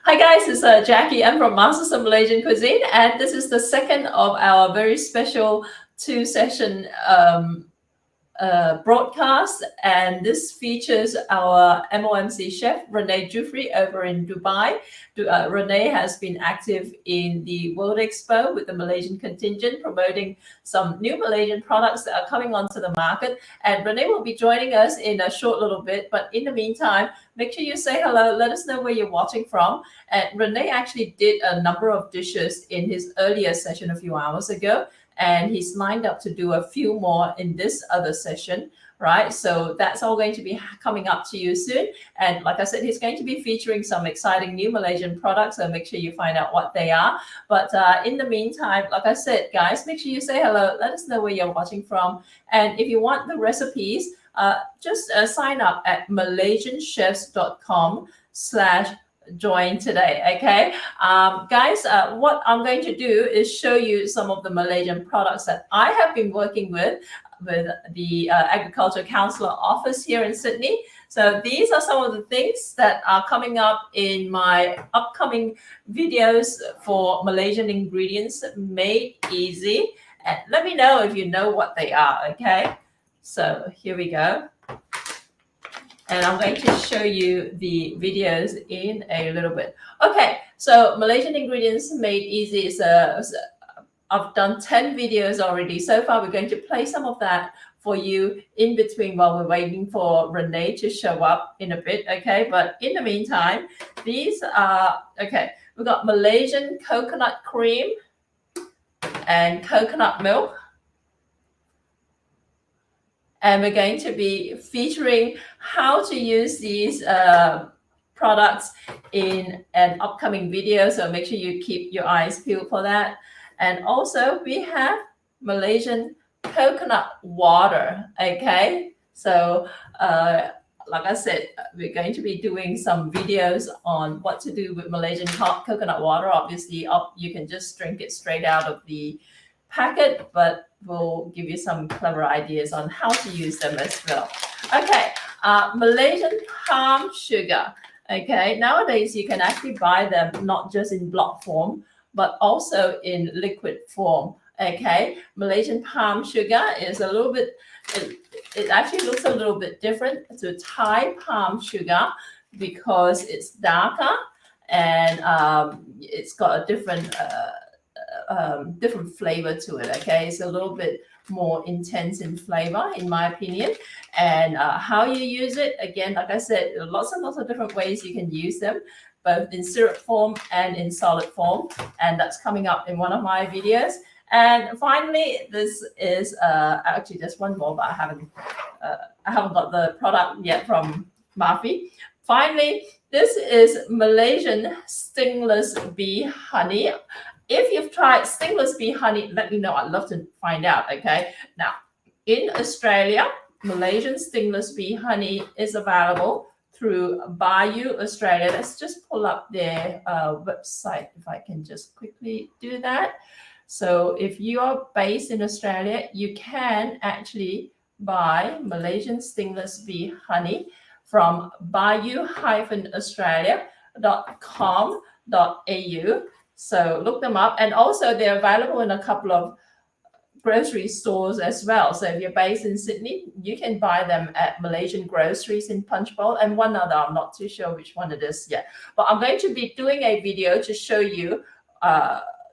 Hi guys, it's Jackie. I'm from Masters of Malaysian Cuisine, and this is the second of our very special two-session broadcast, and this features our MOMC chef Rene Juefri over in Dubai. Rene has been active in the World Expo with the Malaysian contingent, promoting some new Malaysian products that are coming onto the market. And Rene will be joining us in a short little bit, but in the meantime, make sure you say hello. Let us know where you're watching from. And Rene actually did a number of dishes in his earlier session a few hours ago, and he's lined up to do a few more in this other session, right? So that's all going to be coming up to you soon. And like I said, he's going to be featuring some exciting new Malaysian products, so make sure you find out what they are. But in the meantime, like I said, guys, make sure you say hello. Let us know where you're watching from. And if you want the recipes, just sign up at malaysianchefs.com/join today. Okay, guys, what I'm going to do is show you some of the Malaysian products that I have been working with the Agriculture Councillor office here in Sydney. So these are some of the things that are coming up in my upcoming videos for Malaysian ingredients made easy. And let me know if you know what they are. Okay, so here we go. And I'm going to show you the videos in a little bit. Okay, so Malaysian ingredients made easy is I've done 10 videos already. So far, we're going to play some of that for you in between while we're waiting for Rene to show up in a bit, okay? But in the meantime, these are, okay, we've got Malaysian coconut cream and coconut milk. And we're going to be featuring how to use these products in an upcoming video. So make sure you keep your eyes peeled for that. And also we have Malaysian coconut water, okay? So like I said, we're going to be doing some videos on what to do with Malaysian coconut water. Obviously, you can just drink it straight out of the packet, but we'll give you some clever ideas on how to use them as well. Okay, Malaysian palm sugar. Okay, nowadays you can actually buy them not just in block form, but also in liquid form. Okay, Malaysian palm sugar is a little bit, it actually looks a little bit different to Thai palm sugar because it's darker and it's got a different different flavor to it. Okay, it's a little bit more intense in flavor, in my opinion. And how you use it, again, like I said, lots and lots of different ways you can use them, both in syrup form and in solid form. And that's coming up in one of my videos. And finally, this is actually just one more, but I haven't got the product yet from Mafi. Finally, this is Malaysian Stingless Bee Honey. If you've tried Stingless Bee Honey, let me know. I'd love to find out, okay? Now, in Australia, Malaysian Stingless Bee Honey is available through Bayou Australia. Let's just pull up their website, if I can just quickly do that. So if you are based in Australia, you can actually buy Malaysian Stingless Bee Honey from bayou-australia.com.au. So look them up, and also they're available in a couple of grocery stores as well. So if you're based in Sydney, you can buy them at Malaysian groceries in Punchbowl, and one other, I'm not too sure which one it is yet. But I'm going to be doing a video to show you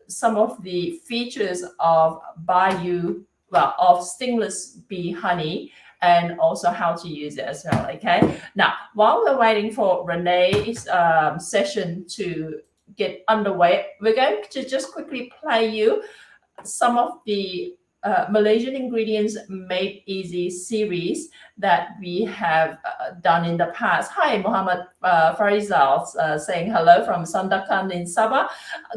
some of the features of of Stingless Bee Honey, and also how to use it as well. Okay. Now, while we're waiting for Rene's session to get underway, we're going to just quickly play you some of the Malaysian ingredients made easy series that we have done in the past. Hi, Muhammad Farizal saying hello from Sandakan in Sabah.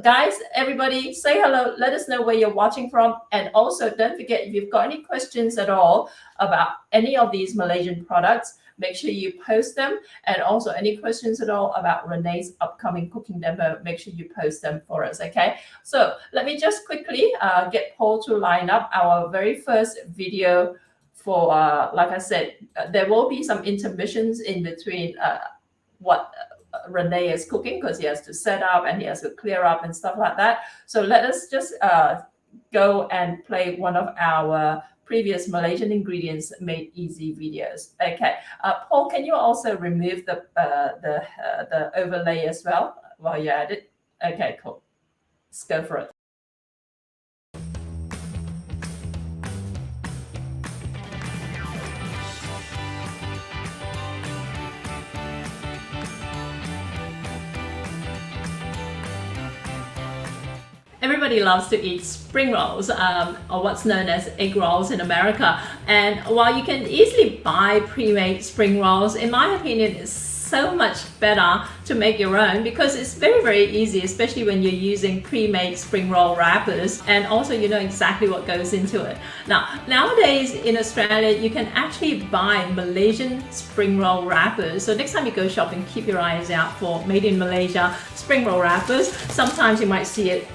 Guys, everybody say hello. Let us know where you're watching from. And also don't forget, if you've got any questions at all about any of these Malaysian products, make sure you post them. And also any questions at all about Rene's upcoming cooking demo, make sure you post them for us, okay? So let me just quickly get Paul to line up our very first video for, like I said, there will be some intermissions in between what Rene is cooking, because he has to set up and he has to clear up and stuff like that. So let us just go and play one of our previous Malaysian ingredients made easy videos. Okay, Paul, can you also remove the overlay as well while you're at it? Okay, cool. Let's go for it. Everybody loves to eat spring rolls, or what's known as egg rolls in America. And while you can easily buy pre-made spring rolls, in my opinion, it's so much better to make your own, because it's very, very easy, especially when you're using pre-made spring roll wrappers, and also you know exactly what goes into it. Now, nowadays in Australia, you can actually buy Malaysian spring roll wrappers. So next time you go shopping, keep your eyes out for made in Malaysia spring roll wrappers. Sometimes you might see it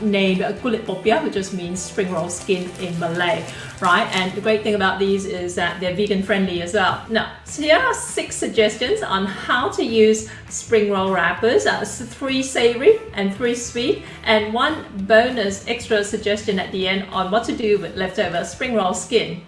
named Kulit Popiah, which just means spring roll skin in Malay, right? And the great thing about these is that they're vegan friendly as well. Now, so here are 6 suggestions on how to use spring roll wrappers. 3 savory and 3 sweet, and 1 bonus extra suggestion at the end on what to do with leftover spring roll skin.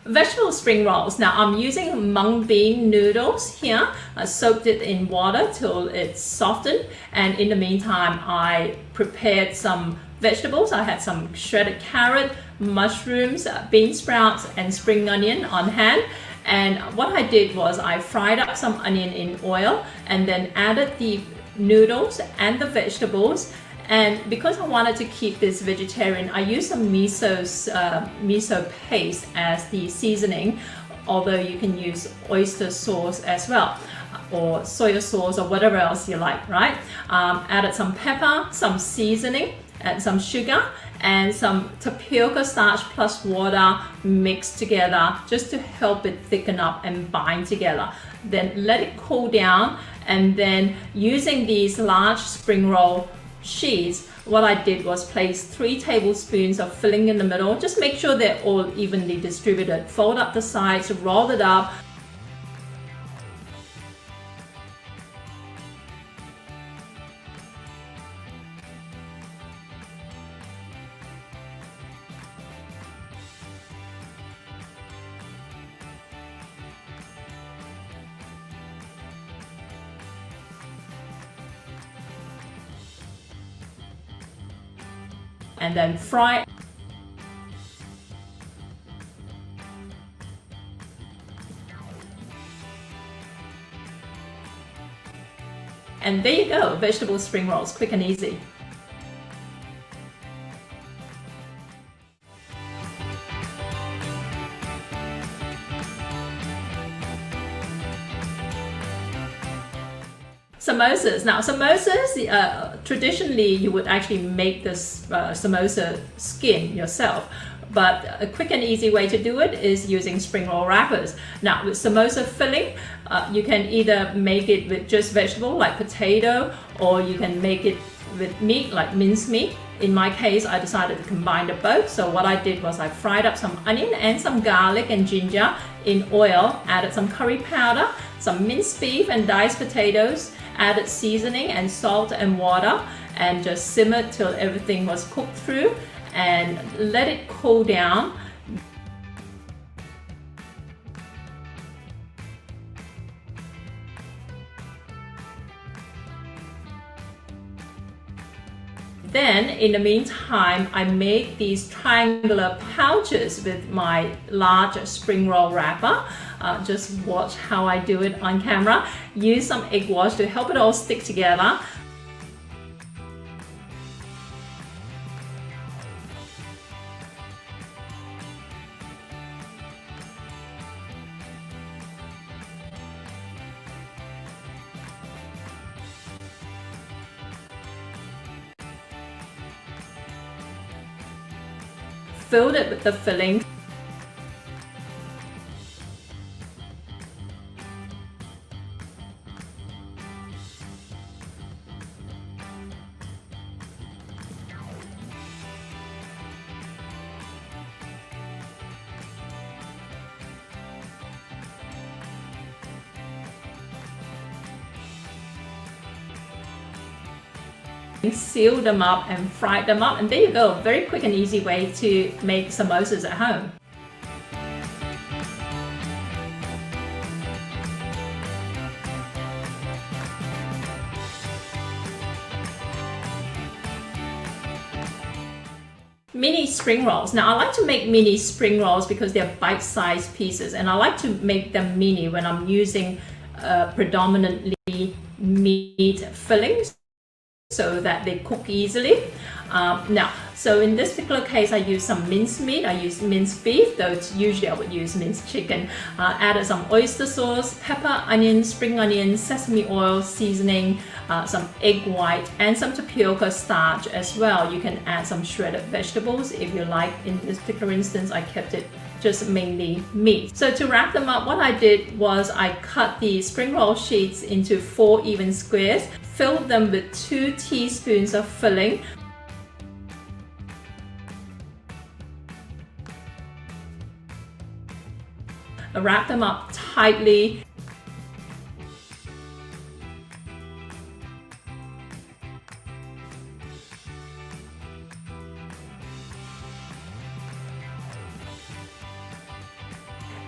Vegetable spring rolls. Now I'm using mung bean noodles here. I soaked it in water till it's softened, and in the meantime I prepared some vegetables. I had some shredded carrot, mushrooms, bean sprouts and spring onion on hand. And what I did was I fried up some onion in oil and then added the noodles and the vegetables. And because I wanted to keep this vegetarian, I used some miso paste as the seasoning, although you can use oyster sauce as well, or soy sauce, or whatever else you like, right? Added some pepper, some seasoning, and some sugar, and some tapioca starch plus water mixed together just to help it thicken up and bind together. Then let it cool down, and then using these large spring roll sheets, what I did was place 3 tablespoons of filling in the middle. Just make sure they're all evenly distributed. Fold up the sides, roll it up. And then fry. And there you go, vegetable spring rolls, quick and easy. Samosas. Now samosas, traditionally you would actually make this samosa skin yourself, but a quick and easy way to do it is using spring roll wrappers. Now with samosa filling, you can either make it with just vegetable like potato, or you can make it with meat like minced meat. In my case, I decided to combine the both. So what I did was I fried up some onion and some garlic and ginger in oil, added some curry powder, some minced beef and diced potatoes, added seasoning and salt and water, and just simmered till everything was cooked through, and let it cool down. Then, in the meantime, I made these triangular pouches with my large spring roll wrapper. Just watch how I do it on camera. Use some egg wash to help it all stick together. Filled it with the filling. seal them up and fry them up, and there you go, very quick and easy way to make samosas at home. Mini spring rolls. Now I like to make mini spring rolls because they're bite-sized pieces, and I like to make them mini when I'm using predominantly meat fillings so that they cook easily. So in this particular case, I use some minced meat. I use minced beef, though usually I would use minced chicken. Added some oyster sauce, pepper, onion, spring onion, sesame oil, seasoning, some egg white, and some tapioca starch as well. You can add some shredded vegetables if you like. In this particular instance, I kept it just mainly meat. So to wrap them up, what I did was I cut the spring roll sheets into 4 even squares, filled them with 2 teaspoons of filling. Wrap them up tightly.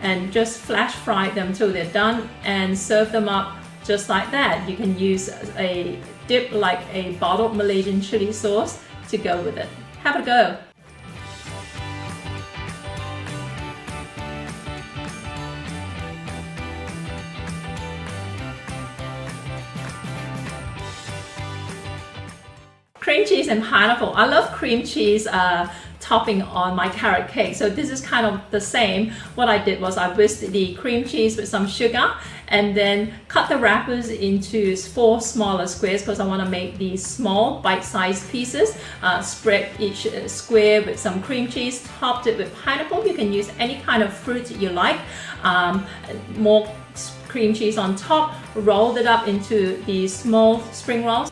And just flash fry them till they're done and serve them up just like that. You can use a dip like a bottled Malaysian chili sauce to go with it. Have a go. Cream cheese and pineapple. I love cream cheese topping on my carrot cake. So this is kind of the same. What I did was I whisked the cream cheese with some sugar and then cut the wrappers into 4 smaller squares because I want to make these small bite-sized pieces. Spread each square with some cream cheese, topped it with pineapple. You can use any kind of fruit you like. More cream cheese on top, rolled it up into these small spring rolls,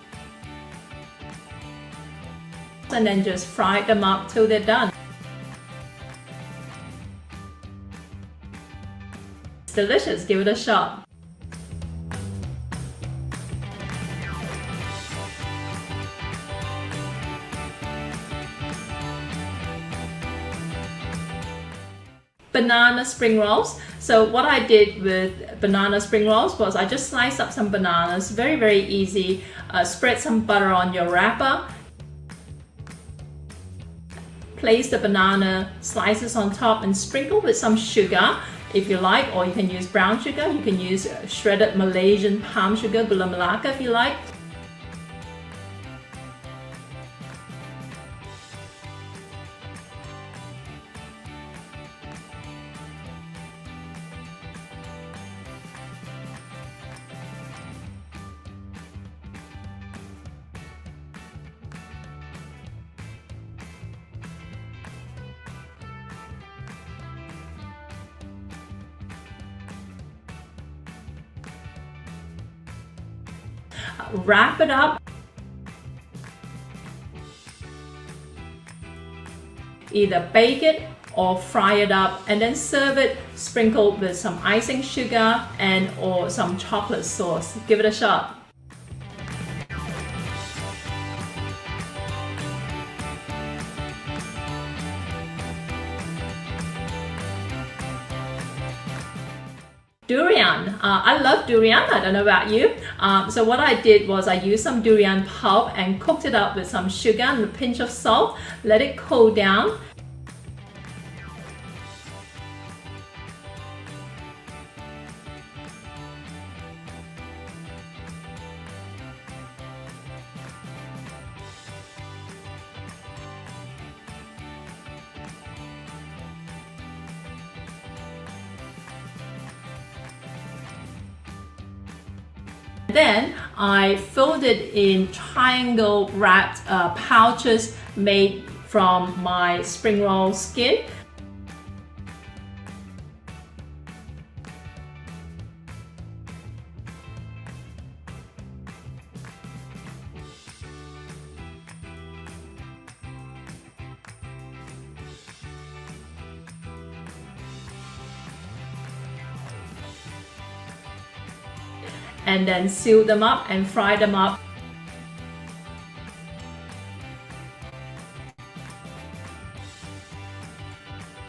and then just fry them up till they're done. It's delicious, give it a shot. Banana spring rolls. So what I did with banana spring rolls was I just sliced up some bananas, very, very easy. Spread some butter on your wrapper. Place the banana slices on top and sprinkle with some sugar if you like, or you can use brown sugar. You can use shredded Malaysian palm sugar, gula melaka if you like. Wrap it up. Either bake it or fry it up and then serve it sprinkled with some icing sugar and or some chocolate sauce. Give it a shot. Durian. I love durian. I don't know about you. So what I did was I used some durian pulp and cooked it up with some sugar and a pinch of salt. Let it cool down. Then I filled it in triangle wrapped pouches made from my spring roll skin. And then seal them up and fry them up.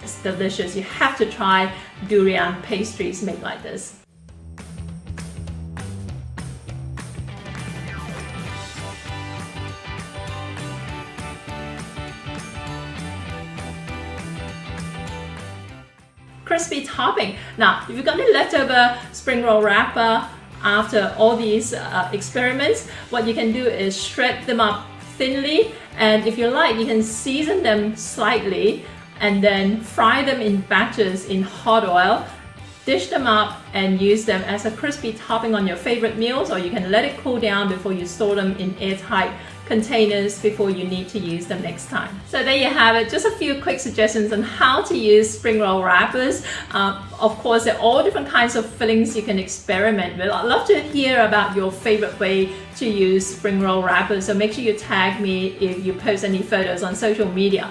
It's delicious. You have to try durian pastries made like this. Crispy topping. Now, if you've got any leftover spring roll wrapper after all these experiments, what you can do is shred them up thinly, and if you like, you can season them slightly and then fry them in batches in hot oil, dish them up and use them as a crispy topping on your favorite meals, or you can let it cool down before you store them in airtight containers before you need to use them next time. So there you have it, just a few quick suggestions on how to use spring roll wrappers. Of course, there are all different kinds of fillings you can experiment with. I'd love to hear about your favorite way to use spring roll wrappers, so make sure you tag me if you post any photos on social media.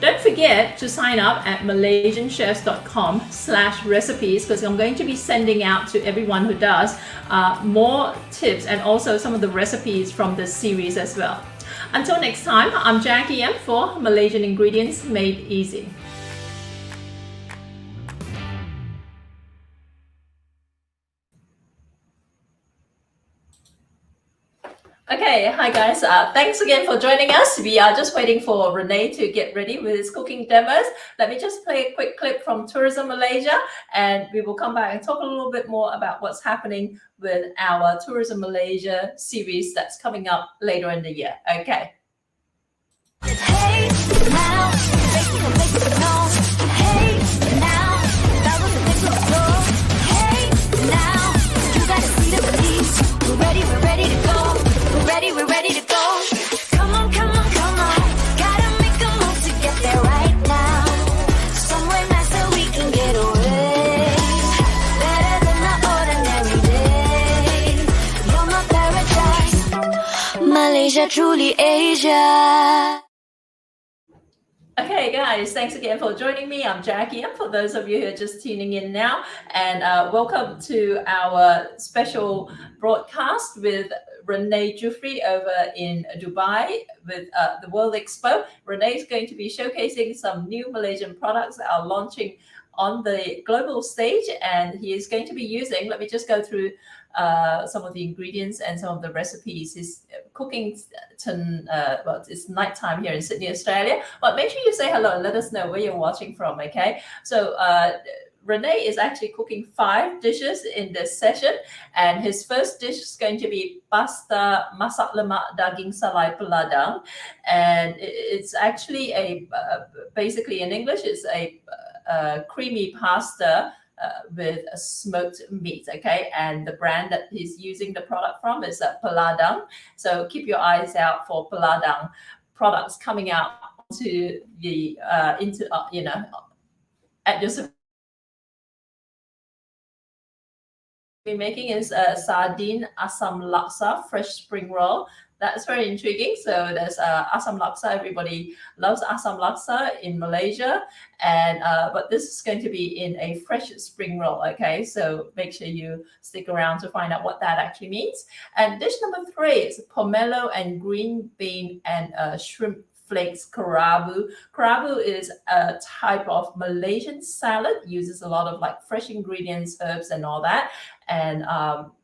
Don't forget to sign up at malaysianchefs.com/recipes, because I'm going to be sending out to everyone who does more tips and also some of the recipes from this series as well. Until next time, I'm Jackie M for Malaysian Ingredients Made Easy. Okay, hi guys. Thanks again for joining us. We are just waiting for Rene to get ready with his cooking demos. Let me just play a quick clip from Tourism Malaysia, and we will come back and talk a little bit more about what's happening with our Tourism Malaysia series that's coming up later in the year. Okay. Hey, now, hey, now, hey, now, you gotta see the police. We're ready to go. We're ready to go. Come on, come on, come on. Gotta make a move to get there right now. Somewhere nice so we can get away. Better than the ordinary day. You're my paradise. Malaysia, truly Asia. Okay guys, thanks again for joining me. I'm Jackie, and for those of you who are just tuning in now, and welcome to our special broadcast with Rene Juefri over in Dubai with the World Expo. Rene is going to be showcasing some new Malaysian products that are launching on the global stage, and he is going to be using, let me just go through some of the ingredients and some of the recipes. He's cooking well, it's nighttime here in Sydney, Australia, but make sure you say hello and let us know where you're watching from. Okay, so Rene is actually cooking 5 dishes in this session, and his first dish is going to be pasta masak lemak daging salai peladang, and it's actually a basically in English it's a creamy pasta with a smoked meat. Okay, and the brand that he's using the product from is Peladang. So keep your eyes out for Peladang products coming out to the you know, at your be making is sardine asam laksa fresh spring roll. That's very intriguing. So there's asam laksa. Everybody loves asam laksa in Malaysia, and but this is going to be in a fresh spring roll. Okay, so make sure you stick around to find out what that actually means. And dish number 3 is pomelo and green bean and shrimp flakes kerabu. Kerabu is a type of Malaysian salad, uses a lot of like fresh ingredients, herbs and all that. And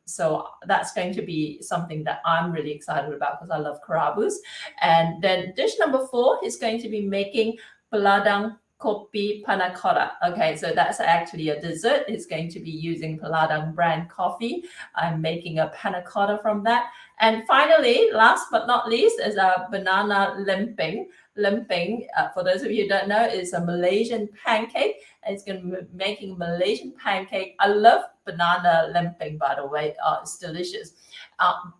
so that's going to be something that I'm really excited about because I love kerabus. And then dish number 4 is going to be making peladang kopi panna cotta. Okay, so that's actually a dessert. It's going to be using Peladang brand coffee. I'm making a panna cotta from that. And finally, last but not least, is a banana lempeng. Lempeng, for those of you who don't know, is a Malaysian pancake. And it's going to be making Malaysian pancake. I love banana lempeng, by the way. It's delicious.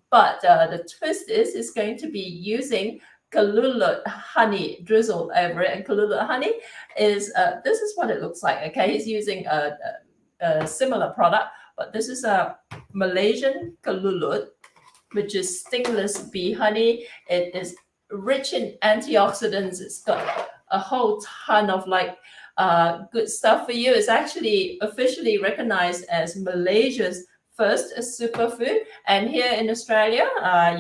But the twist is it's going to be using Kelulut honey drizzled over it. And Kelulut honey is, this is what it looks like. Okay, he's using a similar product, but this is a Malaysian Kelulut, which is Stingless Bee Honey. It is rich in antioxidants. It's got a whole ton of like good stuff for you. It's actually officially recognized as Malaysia's first superfood. And here in Australia,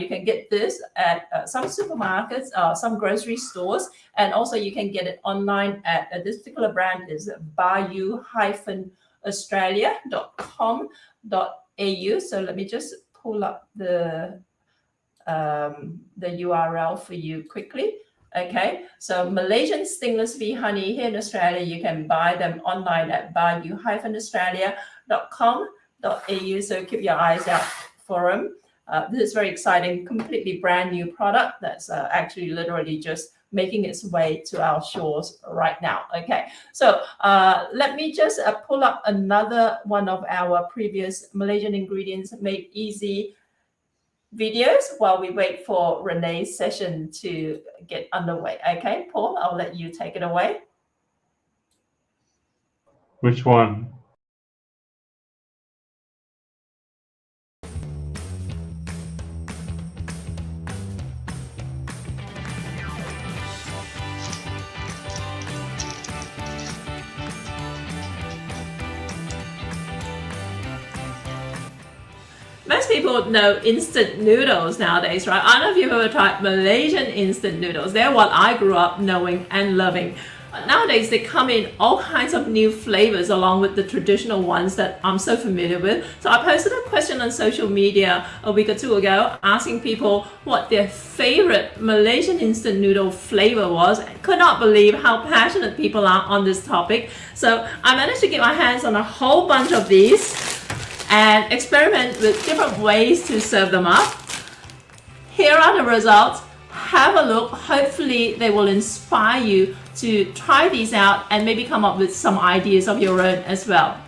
you can get this at some supermarkets, some grocery stores, and also you can get it online at this particular brand is bayou-australia.com.au. So let me just pull up the URL for you quickly. Okay, so Malaysian Stingless Bee Honey here in Australia, you can buy them online at bayou-australia.com.au. So keep your eyes out for them. This is very exciting, completely brand new product that's actually literally just making its way to our shores right now. Okay, so let me just pull up another one of our previous Malaysian ingredients made easy videos while we wait for Rene's session to get underway. Okay, Paul, I'll let you take it away. Which one? Most people know instant noodles nowadays, right? I don't know if you've ever tried Malaysian instant noodles. They're what I grew up knowing and loving. Nowadays, they come in all kinds of new flavors along with the traditional ones that I'm so familiar with. So I posted a question on social media a week or two ago asking people what their favorite Malaysian instant noodle flavor was. I could not believe how passionate people are on this topic. So I managed to get my hands on a whole bunch of these and experiment with different ways to serve them up. Here are the results. Have a look. Hopefully they will inspire you to try these out and maybe come up with some ideas of your own as well.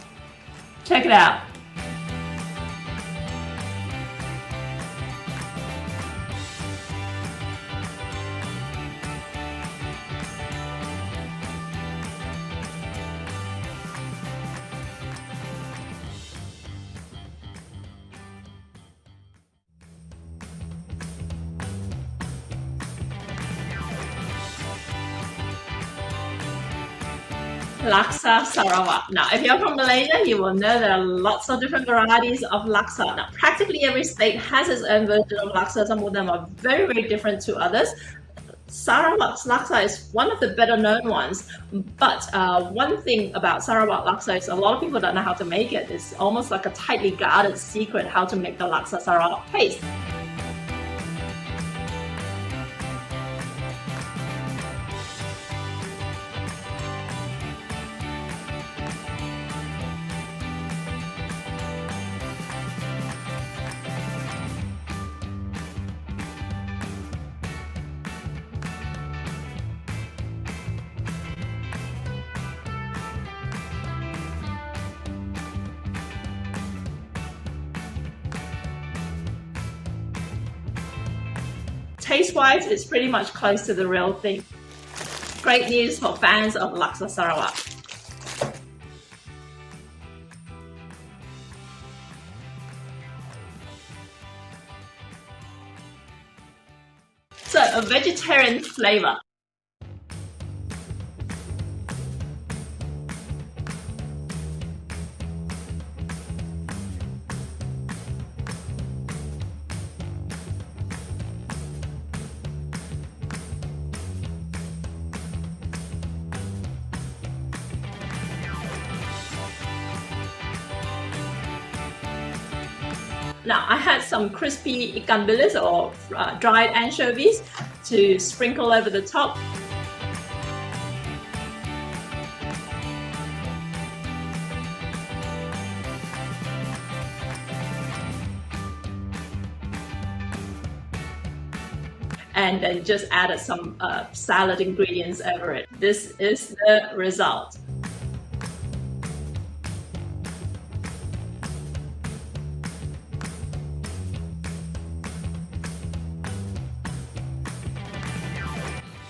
Check it out. Laksa Sarawak. Now, if you're from Malaysia, you will know there are lots of different varieties of laksa. Now, practically every state has its own version of laksa. Some of them are very, very different to others. Sarawak's laksa is one of the better known ones, but one thing about Sarawak laksa is a lot of people don't know how to make it. It's almost like a tightly guarded secret how to make the laksa Sarawak paste. Taste-wise, it's pretty much close to the real thing. Great news for fans of Laksa Sarawak. So, a vegetarian flavor. Now, I had some crispy ikan bilis or dried anchovies to sprinkle over the top. And then just added some salad ingredients over it. This is the result.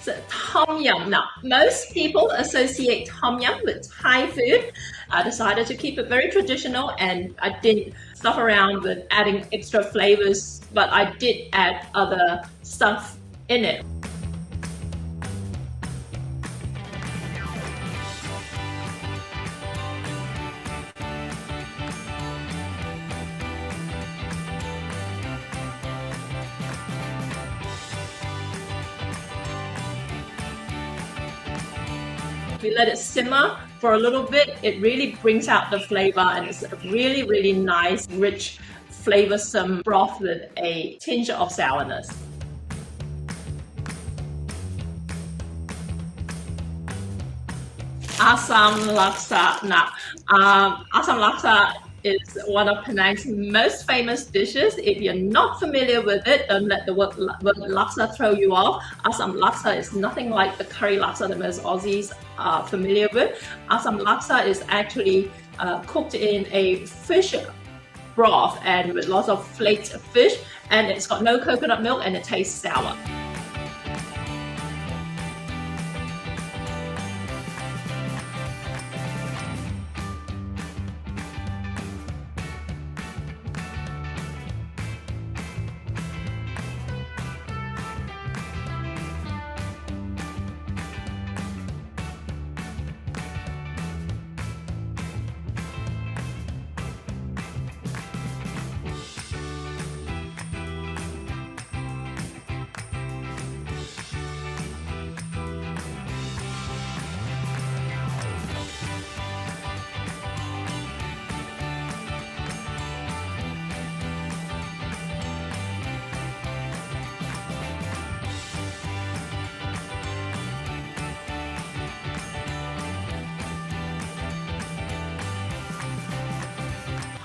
So, tom yum. Now, most people associate tom yum with Thai food. I decided to keep it very traditional and I didn't stuff around with adding extra flavors, but I did add other stuff in it. you let it simmer for a little bit, it really brings out the flavor, and it's a really, really nice, rich, flavorsome broth with a tinge of sourness. Asam laksa. Now, asam laksa is one of Penang's most famous dishes. If you're not familiar with it, don't let the word laksa throw you off. Asam laksa is nothing like the curry laksa that most Aussies are familiar with. Asam laksa is actually cooked in a fish broth and with lots of flaked fish, and it's got no coconut milk and it tastes sour.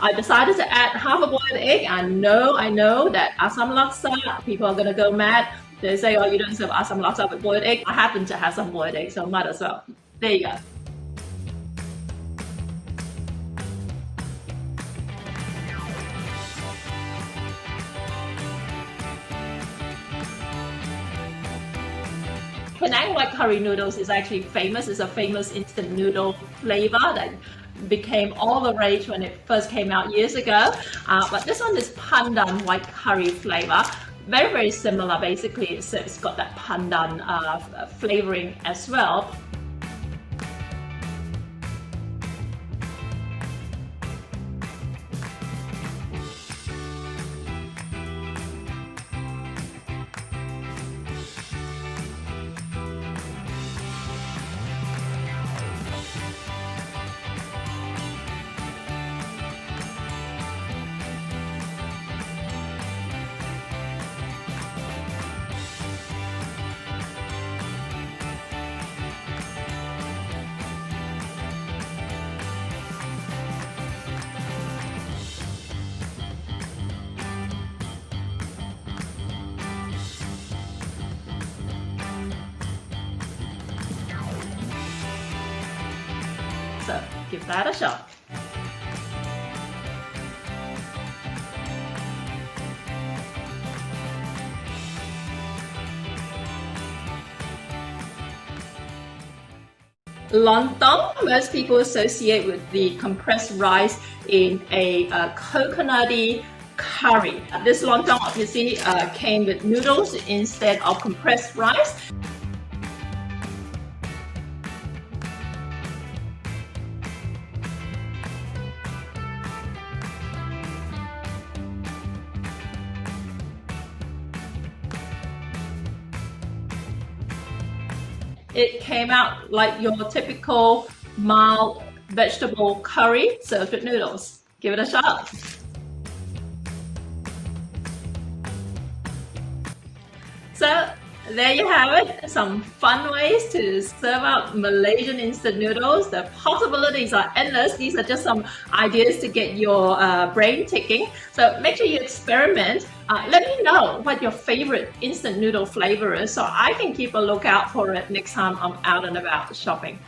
I decided to add half a boiled egg. I know that asam laksa, people are gonna go mad. They say, oh, you don't serve asam laksa with boiled egg. I happen to have some boiled egg, so might as well. There you go. Penang white curry noodles is actually famous. It's a famous instant noodle flavor that became all the rage when it first came out years ago. But this one is pandan white curry flavor. Very, very similar. Basically, it's got that pandan flavoring as well. So give that a shot. Lontong, most people associate with the compressed rice in a coconutty curry. This lontong obviously came with noodles instead of compressed rice. It came out like your typical mild vegetable curry served with noodles. Give it a shot. So there you have it, some fun ways to serve up Malaysian instant noodles. The possibilities are endless. These are just some ideas to get your brain ticking. So make sure you experiment. Let me know what your favorite instant noodle flavor is so I can keep a lookout for it next time I'm out and about shopping.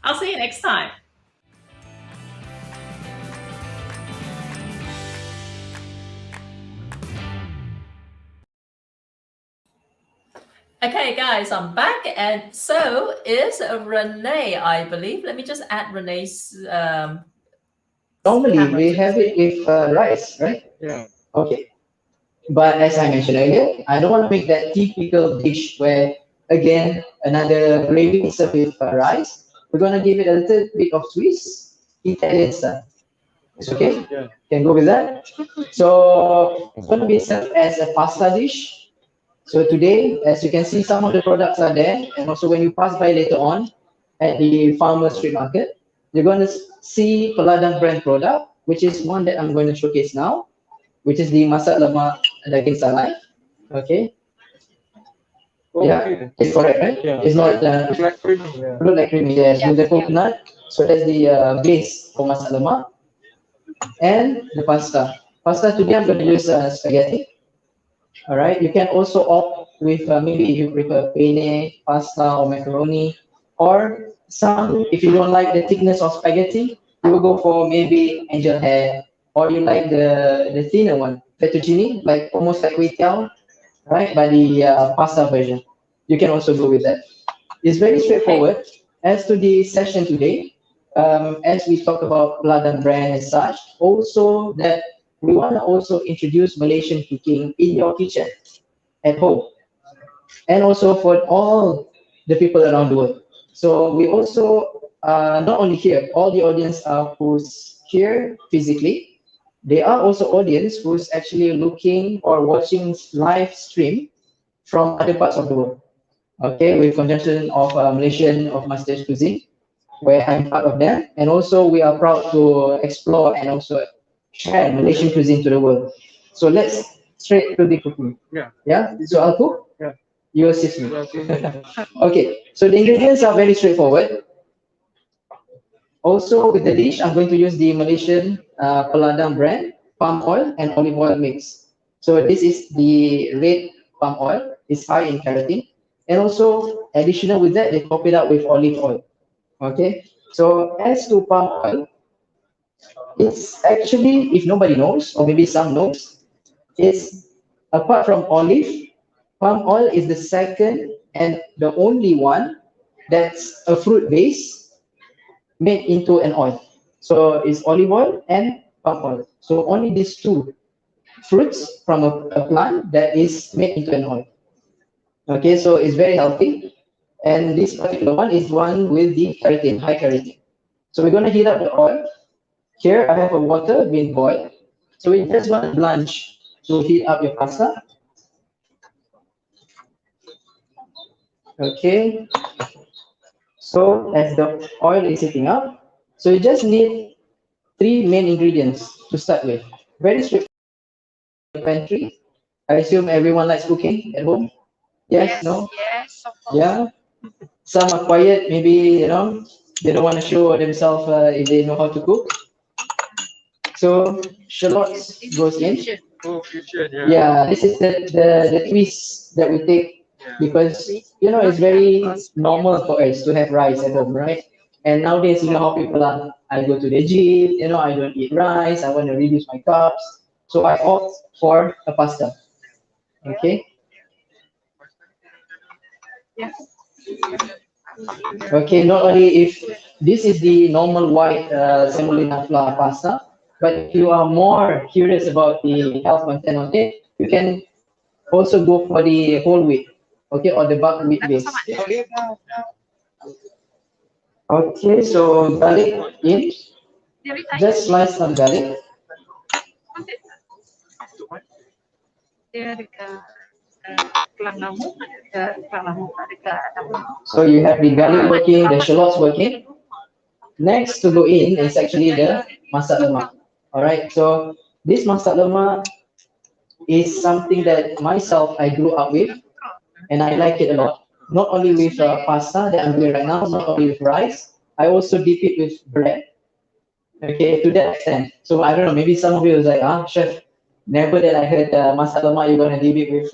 I'll see you next time. Okay guys, I'm back, and so is Rene, I believe. Let me just add Rene's Normally we have it with rice, right? Yeah. Okay. But as I mentioned earlier, I don't want to make that typical dish where, again, another gravy served with rice. We're going to give it a little bit of twist, Italian style. It's okay? Yeah. Can go with that? So it's going to be served as a pasta dish. So today, as you can see, some of the products are there. And also when you pass by later on, at the farmer street market, you're going to see Peladang brand product, which is one that I'm going to showcase now, which is the masak lemak daging salai. Okay. Yeah, it's correct, right? Yeah. It's not It's like creamy. Yeah. look like creamy. Yes, with the coconut. So that's the base for masak lemak and the pasta. Pasta today I'm going to use spaghetti. All right. You can also opt with maybe if you prefer penne, pasta, or macaroni, or some if you don't like the thickness of spaghetti, you will go for maybe angel hair, or you like the thinner one, fettuccine, like almost like kway teow, right? By the pasta version, you can also go with that. It's very straightforward. As to the session today, as we talk about Ladang brand and such, also that we want to also introduce Malaysian cooking in your kitchen at home, and also for all the people around the world. So we also not only here, all the audience who's here physically, they are also audience who's actually looking or watching live stream from other parts of the world. Okay, with conjunction of Malaysian of Masters Cuisine, where I'm part of them, and also we are proud to explore and also share Malaysian cuisine to the world. So let's straight to the cooking. Yeah. Yeah. So I'll cook. Yeah. You assist me. Yeah. Okay. So the ingredients are very straightforward. Also with the dish, I'm going to use the Malaysian Peladang brand palm oil and olive oil mix. So this is the red palm oil. It's high in keratin, and also additional with that, they top it up with olive oil. Okay. So as to palm oil, it's actually, if nobody knows, or maybe some knows, it's apart from olive, palm oil is the second and the only one that's a fruit base made into an oil. So it's olive oil and palm oil. So only these two fruits from a plant that is made into an oil. Okay, so it's very healthy. And this particular one is one with the keratin, high keratin. So we're going to heat up the oil. Here I have a water being boiled. So we just want to blanch to heat up your pasta. Okay. So as the oil is heating up, so you just need three main ingredients to start with. Very straightforward. Pantry. I assume everyone likes cooking at home. Yes, no? Yes, of course. Yeah. Some are quiet, maybe they don't want to show themselves if they know how to cook. So shallots goes in. Oh, fusion. Yeah. Yeah, this is the twist that we take because it's very normal for us to have rice at home, right? And nowadays, how people are. I go to the gym, I don't eat rice. I want to reduce my carbs, so I opt for a pasta. Okay. Yes. Okay. Not only if this is the normal white semolina flour pasta, but if you are more curious about the health content of it, you can also go for the whole wheat, okay, or the buckwheat base. Okay, so garlic in, just slice some garlic. So you have the garlic working, the shallots working. Next to go in is actually the masak lemak. All right, so this masak lemak is something that myself I grew up with, and I like it a lot. Not only with pasta that I'm doing right now, not only with rice, I also dip it with bread. Okay, to that extent. So I don't know, maybe some of you is like, chef, never that I heard masak lemak, you're gonna dip it with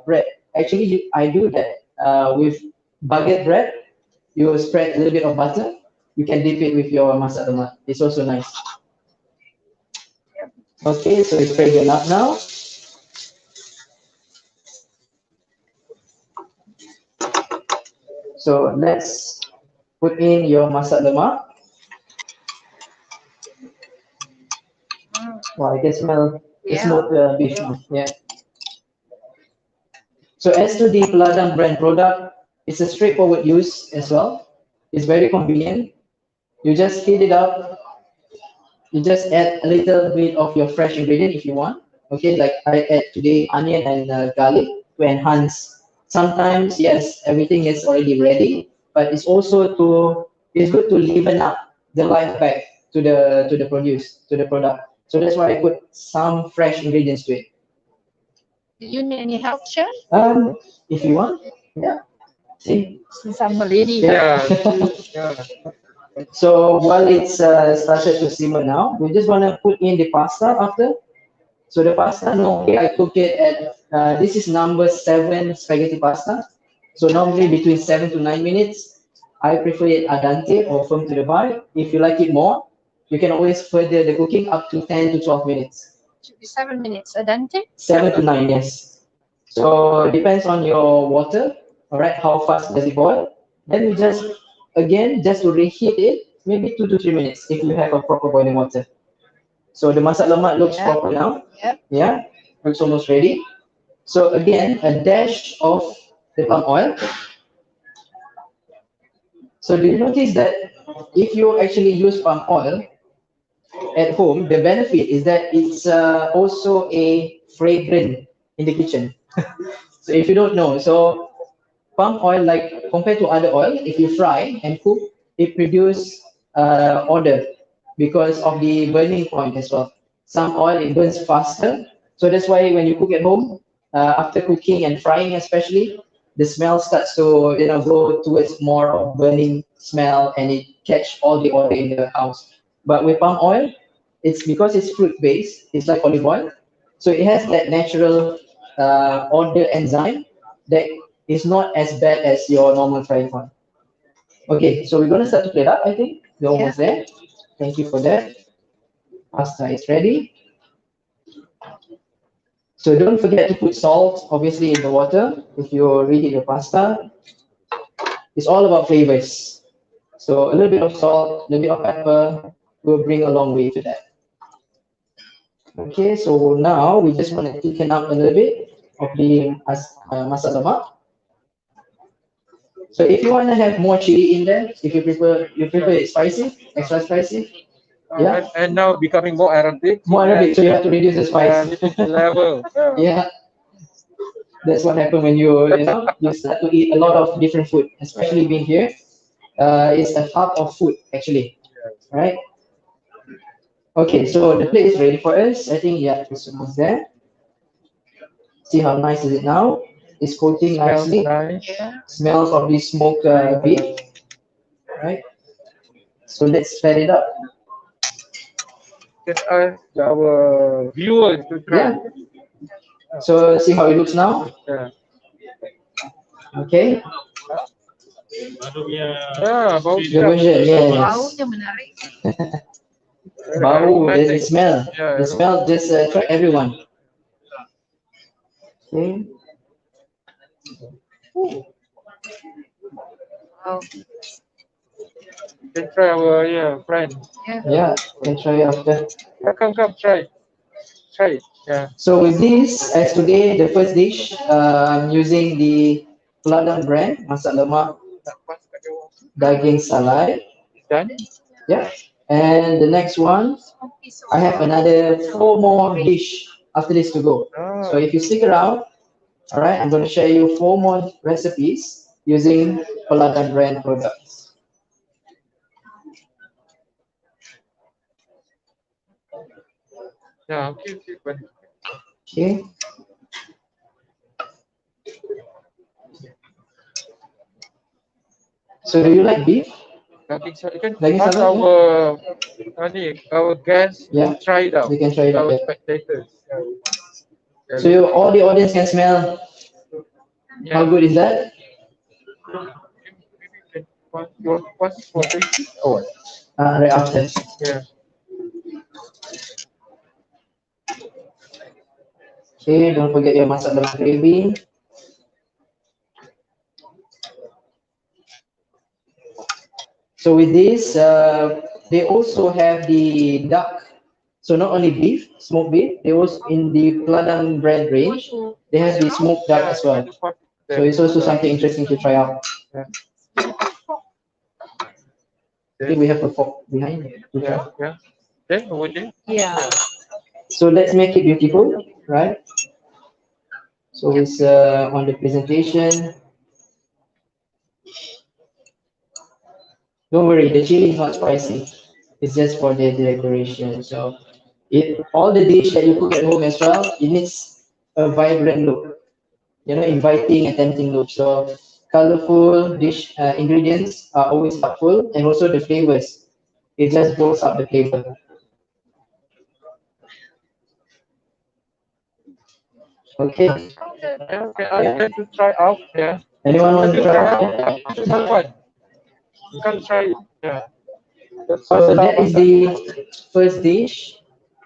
bread. Actually, I do that with baguette bread. You spread a little bit of butter. You can dip it with your masak lemak. It's also nice. Okay, so it's spread enough now. So let's put in your masak lemak. Wow, I can smell the smoked beef now. Yeah. So as to the Peladang brand product, it's a straightforward use as well. It's very convenient. You just heat it up. You just add a little bit of your fresh ingredient if you want. Okay, like I add today onion and garlic to enhance. Sometimes, yes, everything is already ready, but it's also to it's good to leaven up the life back to the product. So that's why I put some fresh ingredients to it. Do you need any help, chef? If you want, yeah. See, Since I'm a lady. yeah. Yeah. So while it's started to simmer now, we just want to put in the pasta after. So the pasta, normally I cook it at, this is number 7 spaghetti pasta. So normally between 7 to 9 minutes. I prefer it al dente or firm to the bite. If you like it more, you can always further the cooking up to 10 to 12 minutes. Should be 7 minutes. Al dente? 7 to 9, yes. So it depends on your water, all right, how fast does it boil. Then we just, again, just to reheat it, maybe 2 to 3 minutes if you have a proper boiling water. So the masak lemak looks Yeah. proper now. Yep. Yeah, looks almost ready. So again, a dash of the palm oil. So do you notice that if you actually use palm oil at home, the benefit is that it's also a fragrant in the kitchen. So if you don't know, so palm oil, like compared to other oil, if you fry and cook, it produces odor because of the burning point as well. Some oil it burns faster, so that's why when you cook at home, after cooking and frying especially, the smell starts to go towards more of burning smell and it catch all the odor in the house. But with palm oil, it's because it's fruit based, it's like olive oil, so it has that natural odor enzyme that is not as bad as your normal fried one. Okay, so we're gonna start to plate up. I think we're almost there. Thank you for that. Pasta is ready. So don't forget to put salt, obviously, in the water if you reheat your pasta. It's all about flavors. So a little bit of salt, a little bit of pepper will bring a long way to that. Okay, so now we just want to thicken up a little bit of the masak lemak. So if you want to have more chili in there, if you prefer it spicy, extra spicy, yeah. And now becoming more Arabic. More Arabic, so you have to reduce the spice. Level. Yeah, that's what happened when you start to eat a lot of different food, especially being here. It's a hub of food actually, right? Okay, so the plate is ready for us. I think yeah, it's almost there. See how nice is it now? It's coating Smells nicely. nice. Smells of the smoked beef, right? So let's set it up. Can ask our viewers to try. Yeah. So see how it looks now. Yeah. Okay. Yeah, bau The version, yes. Baunya menarik. Bau, the smell. Yeah, The smell just attract everyone. Okay. Wow. Can try our friend. Yeah, can try it after. Yeah, come try. Try it. Yeah. So with this, as today, the first dish, I'm using the Peladang brand, masak lemak daging salai. Done? Yeah. And the next one, I have another 4 more dish after this to go. So if you stick around, all right, I'm going to share you 4 more recipes using Peladang brand products. Yeah, okay. Okay. So do you like beef? Daging salad. You can Daging ask salad, our guests Yeah. to try it out. They can try it out, Our yeah. spectators. Yeah. So all the audience can smell how good is that? Maybe you can once for tasting or what? Right after. Yeah. Okay, don't forget your masak lemak gravy. So with this, they also have the duck. So not only beef, smoked beef, they also in the Peladang brand range, they have the smoked duck as well. So it's also something interesting to try out. Okay, we have a fork behind. Yeah. Okay, over there. Yeah. So let's make it beautiful, right? So it's on the presentation. Don't worry, the chili is not spicy. It's just for the decoration. So all the dish that you cook at home as well, it needs a vibrant look, inviting and tempting look. So colorful dish ingredients are always helpful, and also the flavors. It just bolts up the flavor. Okay. Yeah, okay, I like to try out. Yeah. Anyone want to try? Yeah. Just one. You can try it. Yeah. That's So that is the first dish.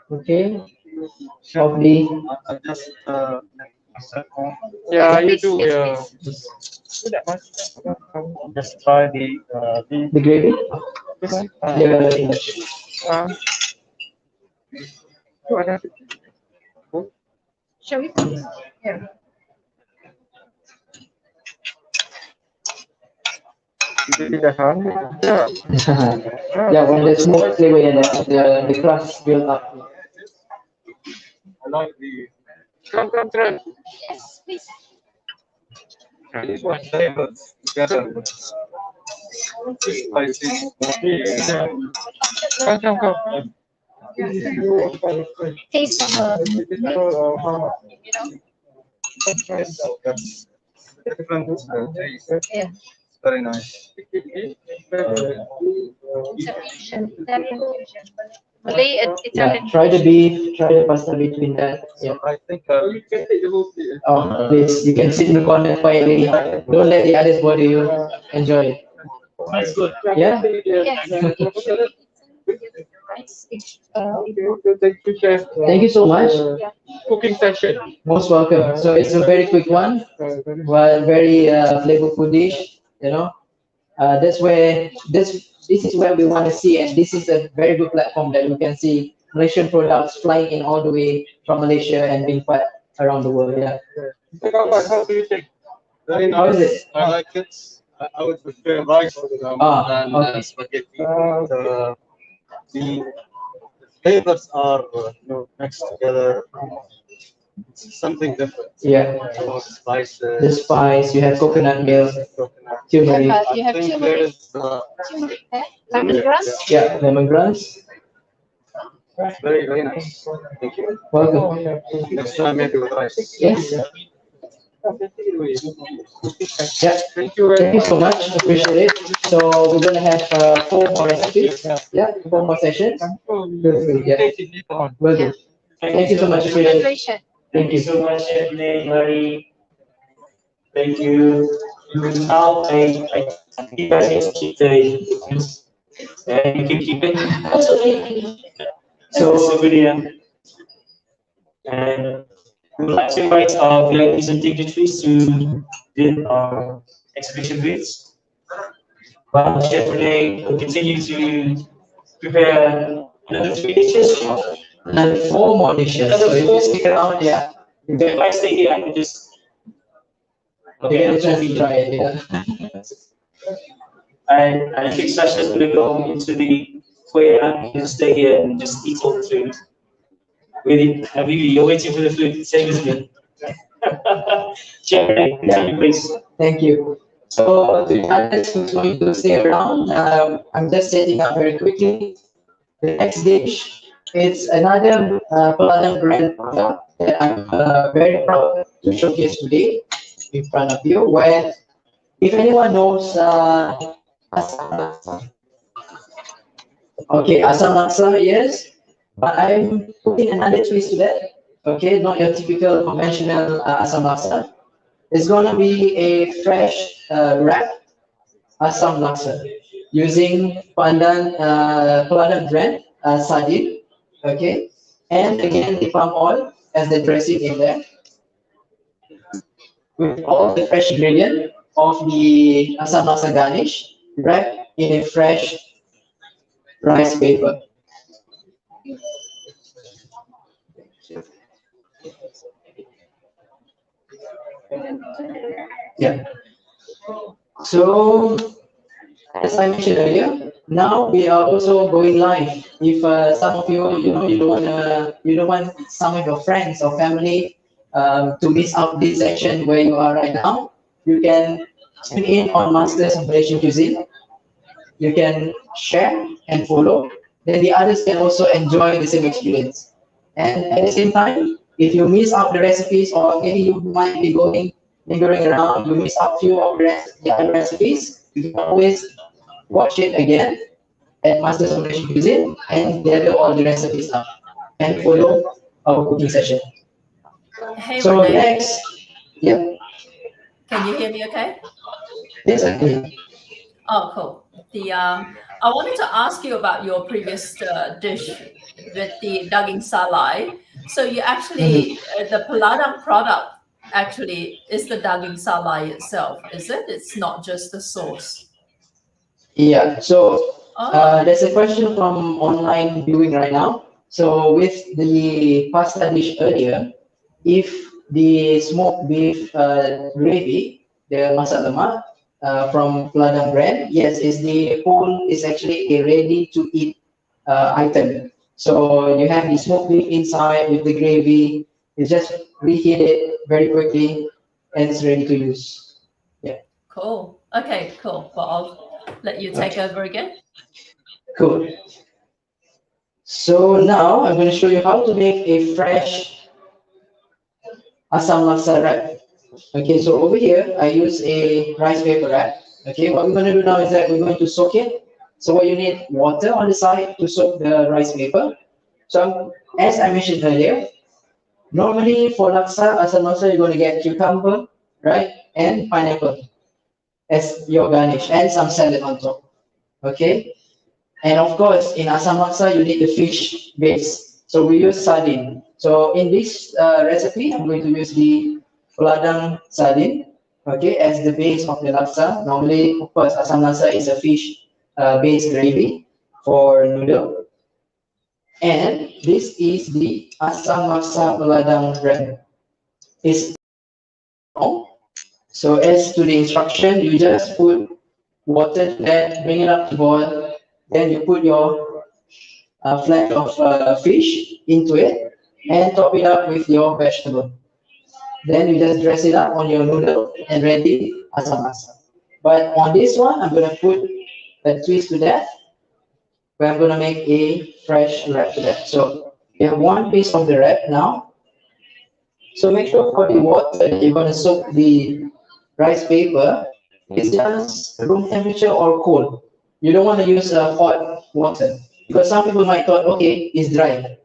Okay. Of the I just yeah, you do. Yes, Yeah. please. Do that much. just try the gravy. This one. The Uh, you want to- Shall we please? Here. you do the hand. Yeah. yeah, when the smoke flavor and the crust build up. I like the Come, try. Yes, please. This one. flavors together with spicy. Yeah. Come. Taste of This is how you know. That's different taste. Yeah. It's very nice. It's a fusion. Italian fusion. Malay and Yeah, Italian. try the beef, try the pasta between that. Yeah. So I think you can take the whole thing. Oh, please, you can sit in the corner quietly. Don't let the others bother you. Enjoy it. that's good. Yeah. Yes. Rice. Thank you, chef. Thank you so much. Cooking session. Most welcome. So it's a very quick one, but very flavorful dish. That's where this is where we want to see, and this is a very good platform that we can see Malaysian products flying in all the way from Malaysia and being part around the world. Yeah. How do you think? Very How is nice. it? I like it. I would prefer rice than Okay. spaghetti. The flavors are mixed together. It's something different. Yeah. So spices. The spice, you have coconut milk, Coconut. turmeric, You have I think turmeric. there is Turmeric. Lemongrass. yeah, lemongrass. very nice. Thank you. Welcome. Next time maybe with rice. Yes. Yeah. Thank you very Thank you so much. Appreciate it. So we're gonna have 4 more recipes. Yeah, 4 more sessions. Yeah. Will do. Thank you so much. Appreciate it. Congratulations. Thank you so much, Rene, Marie. Thank you. Now I think I can keep the and you can keep it. So video. And we would like to invite our ladies and dignitaries to visit our exhibition booths. While Chef Rene will continue to prepare another 3 dishes, another 4 more dishes. So if you stick around, yeah. If I stay here, I can just get a chance to try it. Yeah. I think Sasha's going to go into the foyer and you can stay here and just eat all the food. Waiting, Habibi, you're waiting for the food. Same as me. Chef Rene, continue, please. Thank you. So the others who's going to stay around, I'm just setting up very quickly. The next dish, it's another Platinum brand product that I'm very proud to showcase today in front of you. Where, if anyone knows Asam Laksa, okay, Asam Laksa, yes, but I'm putting another twist to that. Okay, not your typical conventional Asam Laksa. It's gonna be a fresh wrap Asam Laksa using Pandan brand sardine, okay, and again the palm oil as the dressing in there with all the fresh ingredient of the Asam Laksa garnish wrapped in a fresh rice paper. Yeah. So as I mentioned earlier, now we are also going live. If some of you, you don't want some of your friends or family to miss out this section where you are right now, you can tune in on Masters of Malaysian Cuisine. you can share and follow. Then the others can also enjoy the same experience. And at the same time, if you miss out the recipes or maybe you might be going lingering around, you miss out few of the other recipes, you can always watch it again at Masters of Malaysian Cuisine and gather all the recipes up and follow our cooking session. Hey, So Rene, next, yeah, can you hear me okay? yes, I can. Oh, cool. I wanted to ask you about your previous dish with the daging salai. So you actually, the peladang product actually is the daging salai itself, is it? It's not just the sauce. Yeah, so Oh, there's a question from online viewing right now. So with the pasta dish earlier, if the smoked beef gravy, the masak lemak from Peladang brand, yes, is the whole is actually a ready to eat item. So you have the smoked beef inside with the gravy. You just reheat it very quickly, and it's ready to use. Yeah, cool. Okay, cool. Well, I'll let you take over again. cool. So now I'm going to show you how to make a fresh asam laksa wrap. Okay, so over here I use a rice paper wrap. Okay, what we're going to do now is that we're going to soak it. So what you need water on the side to soak the rice paper. So as I mentioned earlier, normally for laksa, asam laksa, you're going to get cucumber, right, and pineapple as your garnish and some salad on top. Okay, and of course, in asam laksa, you need the fish base. So we use sardine. So in this recipe, I'm going to use the peladang sardine, okay, as the base of the laksa. Normally, of course, asam laksa is a fish base gravy for noodle. And this is the asam laksa peladang wrap. It's long. So as to the instruction, you just put water to that, bring it up to boil, then you put your flat of fish into it and top it up with your vegetable. Then you just dress it up on your noodle and ready asam laksa. But on this one, I'm gonna put a twist to that where I'm gonna make a fresh wrap to that. So you have one piece of the wrap now. So make sure for the water that you're gonna soak the rice paper is just room temperature or cold. You don't want to use hot water because some people might thought, okay, it's dry.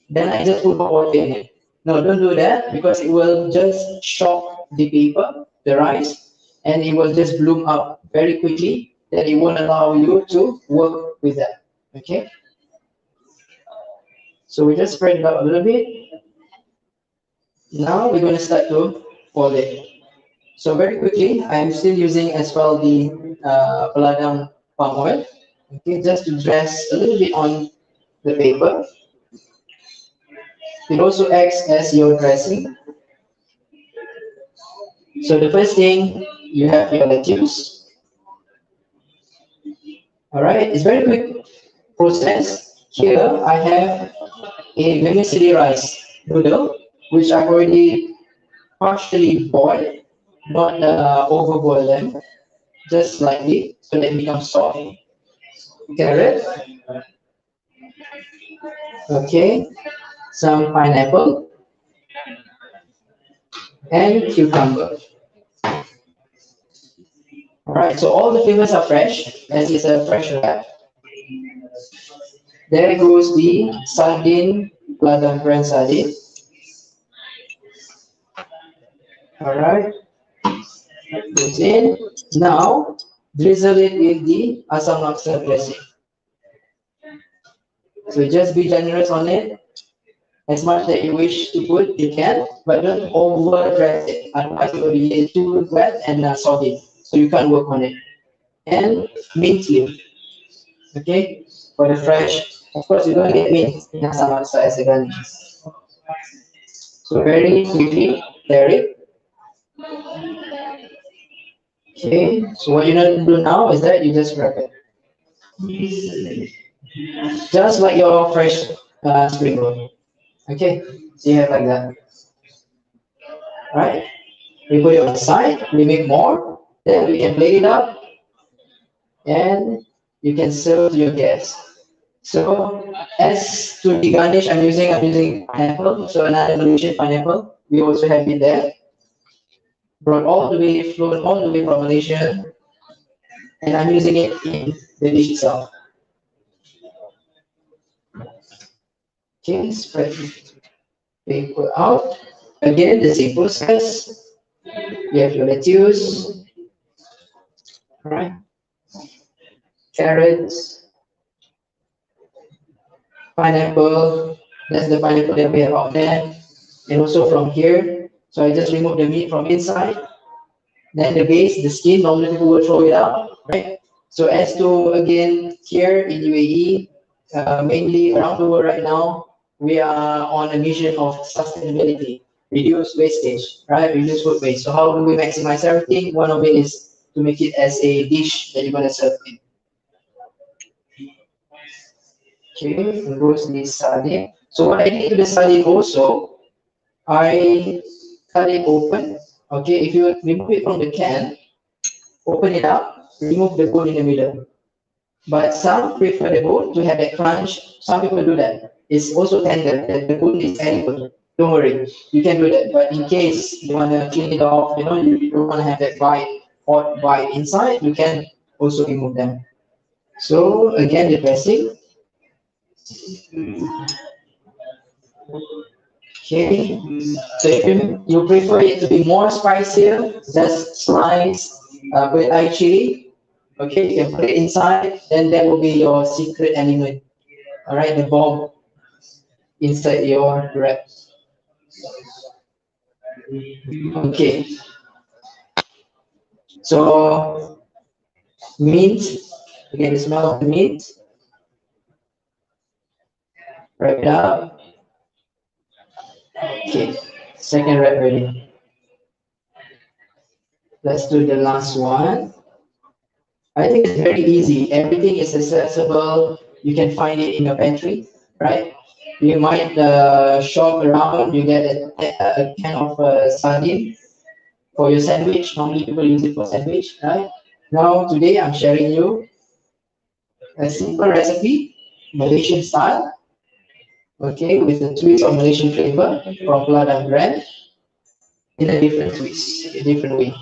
Then I just put hot water in it. No, don't do that because it will just shock the paper, the rice, and it will just bloom up very quickly. Then it won't allow you to work with that. Okay? So we just spread it out a little bit. Now we're going to start to fold it. So very quickly, I'm still using as well the peladang palm oil. Okay, just to dress a little bit on the paper. It also acts as your dressing. So the first thing, you have your lettuce. All right, it's very quick process. Here I have a vermicelli rice noodle, which I've already partially boiled, not overboil them, just slightly, so they become soft. Carrot, okay, some pineapple, and cucumber. All right, so all the flavors are fresh, as it's a fresh wrap. There goes the sardine, peladang brand sardine. All right, goes in. Now, drizzle it with the asam laksa dressing. So just be generous on it. As much that you wish to put, you can, but don't over dress it. Otherwise, it will be too wet and soggy. So you can't work on it. And mint leaf, okay, for the fresh. Of course, you're going to get mint in asam laksa as a garnish. So very quickly, layer it. Okay, so what you need to do now is that you just wrap it. Just like your fresh spring roll. Okay, so you have like that. Right? We put it on the side, we make more, then we can plate it up and you can serve to your guests. So as to the garnish, I'm using pineapple. So another Malaysian pineapple. We also have it there. Brought all the way, flown all the way from Malaysia, and I'm using it in the dish itself. Okay, spread paper out. Again, the same process. You have your lettuce, right? Carrots, pineapple. That's the pineapple that we have out there, and also from here. So I just remove the meat from inside. Then the base, the skin, normally people will throw it out, right? So as to again here in UAE, mainly around the world right now, we are on a mission of sustainability, reduce wastage, right? Reduce food waste. So how do we maximize everything? One of it is to make it as a dish that you're gonna serve in. Okay, and goes the sardine. So what I did to the sardine also, I cut it open. Okay, if you remove it from the can, open it up, remove the bone in the middle. But some prefer the bone to have that crunch. Some people do that. It's also tender. The bone is edible. Don't worry, you can do that. But in case you want to clean it off, you don't want to have that hot bite inside, you can also remove them. So again, the dressing. Okay. So if you prefer it to be more spicier, just slice with eye chili. Okay, you can put it inside, then that will be your secret element. All right, the bomb inside your wrap. Okay, so mint, again, the smell of the mint, wrap it up. Okay, second wrap ready. Let's do the last one. I think it's very easy. Everything is accessible. You can find it in your pantry, right? You might shop around. You get a can of sardine for your sandwich. Normally people use it for sandwich, right? Now today I'm sharing you a simple recipe, Malaysian style, okay, with a twist of Malaysian flavor from Ladang brand in a different twist, a different way.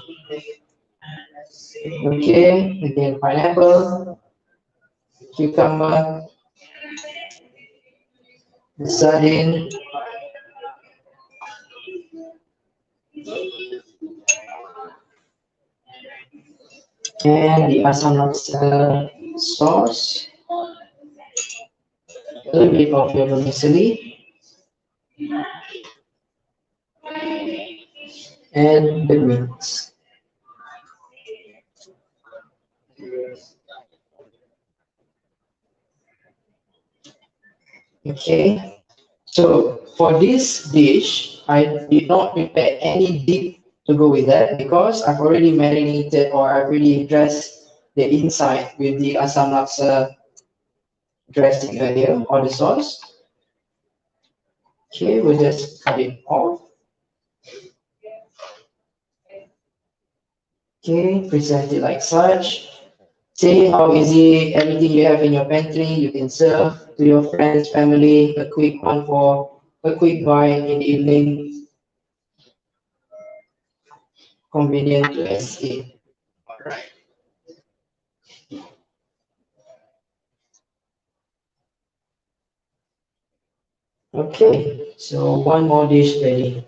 Okay, again pineapple, cucumber, the sardine, and the asam laksa sauce, a little bit of your vermicelli, and the greens. Okay, so for this dish, I did not prepare any dip to go with that because I've already marinated or I've already dressed the inside with the asam laksa dressing earlier or the sauce. Okay, we'll just cut it off. Okay, present it like such. See how easy everything you have in your pantry you can serve to your friends, family, a quick one for a quick bite in the evening, convenient to escape. Alright. Okay, so one more dish ready.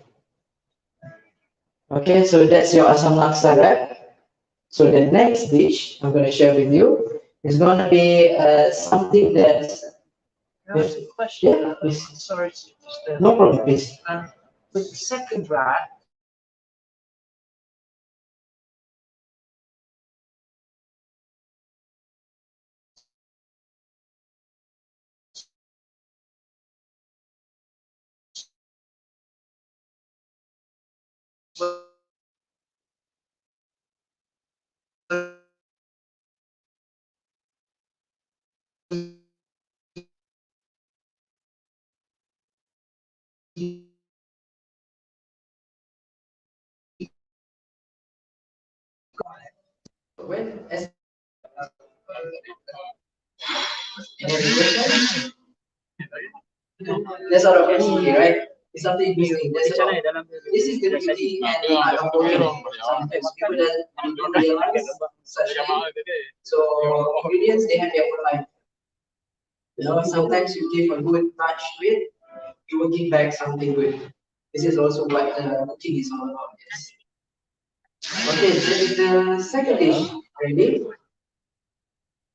Okay, so that's your asam laksa wrap. So the next dish I'm going to share with you is going to be something that. Yes, Question. yeah, please. Sorry to disturb. No problem, please. With the second rat, When as Any questions? That's out of curiosity, right? It's something interesting. This is the beauty and the art of cooking. Sometimes people don't realize such thing. So ingredients, they have their own life. You know, sometimes you give a good touch to it, you will give back something good. This is also what cooking is all about. Yes. Okay, this is the second dish. Ready?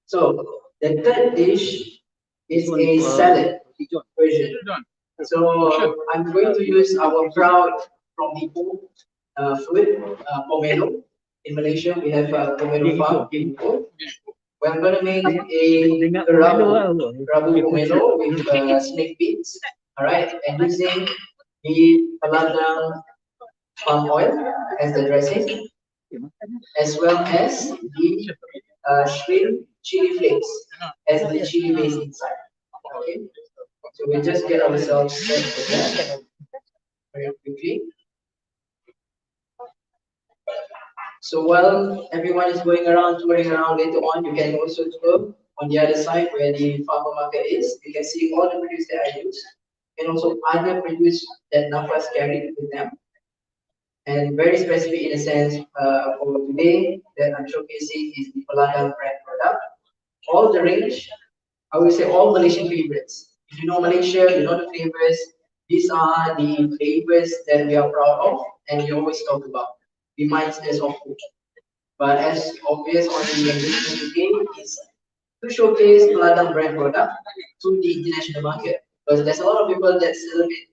So the third dish is a salad version. So I'm going to use our proud from Ipoh food, pomelo. In Malaysia, we have pomelo farm in Ipoh. We're going to make a rabu pomelo with snake beans. All right, and using the paladang palm oil as the dressing, as well as the shrimp chili flakes as the chili base inside. Okay, so we just get ourselves set for that very quickly. So while everyone is going around, touring around later on, you can also tour on the other side where the farmer market is. You can see all the produce that I use and also other produce that Nafas carried with them. And very specific in a sense for today that I'm showcasing is the Paladang brand product. All the range, I would say all Malaysian favorites. If you know Malaysia, you know the flavors. These are the flavors that we are proud of and we always talk about. Reminds us of food. But as obvious on the engagement today is to showcase Paladang brand product to the international market. Because there's a lot of people that celebrate,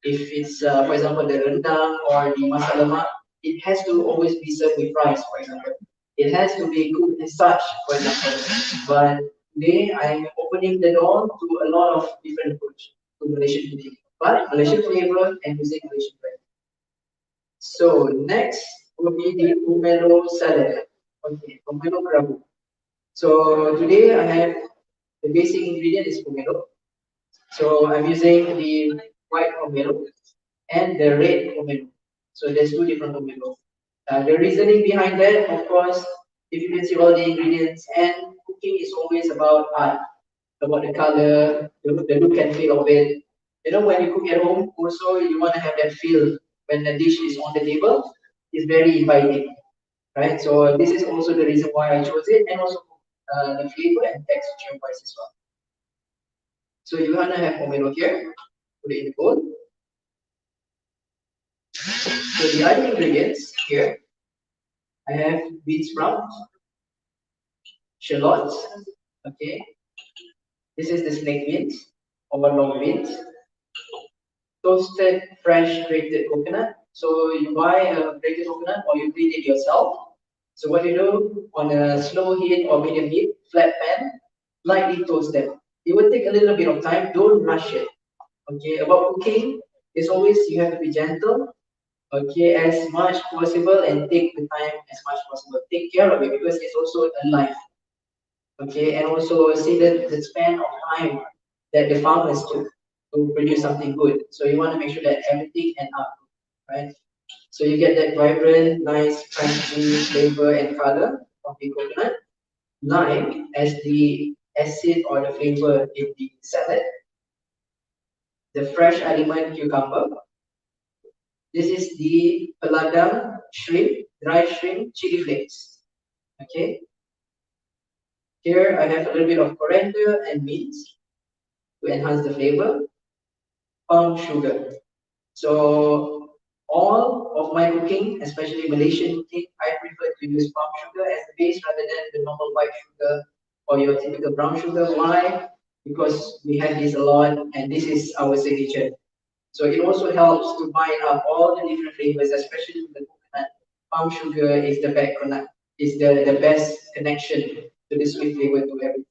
if it's, for example, the rendang or the masala lemak, it has to always be served with rice, for example. It has to be cooked as such, for example. But today, I'm opening the door to a lot of different approach to Malaysian cooking. But Malaysian flavor and using Malaysian brand. So next will be the pomelo salad. Okay, pomelo kerabu. So today I have the basic ingredient is pomelo. So I'm using the white pomelo and the red pomelo. So there's two different pomelo. The reasoning behind that, of course, if you can see all the ingredients, and cooking is always about art, about the color, the look and feel of it. You know, when you cook at home, also you want to have that feel when the dish is on the table. It's very inviting, right? So this is also the reason why I chose it, and also the flavor and texture wise as well. So you want to have pomelo here, put it in the bowl. So the other ingredients here, I have bean sprouts, shallots, okay. This is the snake beans or long beans, toasted fresh grated coconut. So you buy a grated coconut or you grate it yourself. So what you do on a slow heat or medium heat, flat pan, lightly toast them. It will take a little bit of time, don't rush it. Okay, about cooking, it's always you have to be gentle, okay, as much possible and take the time as much possible. Take care of it because it's also a life. Okay, and also see the span of time that the farmers took to produce something good. So you want to make sure that everything ends up, right? So you get that vibrant, nice, crunchy flavor and color of the coconut. Lime as the acid or the flavor in the salad. The fresh element cucumber. This is the paladang shrimp, dry shrimp, chili flakes. Okay. Here I have a little bit of coriander and mint to enhance the flavor. Palm sugar. So all of my cooking, especially Malaysian cooking, I prefer to use palm sugar as the base rather than the normal white sugar or your typical brown sugar. Why? Because we have this a lot and this is our signature. So it also helps to bind up all the different flavors, especially with the coconut. Palm sugar is the background, is the best connection to the sweet flavor to everything.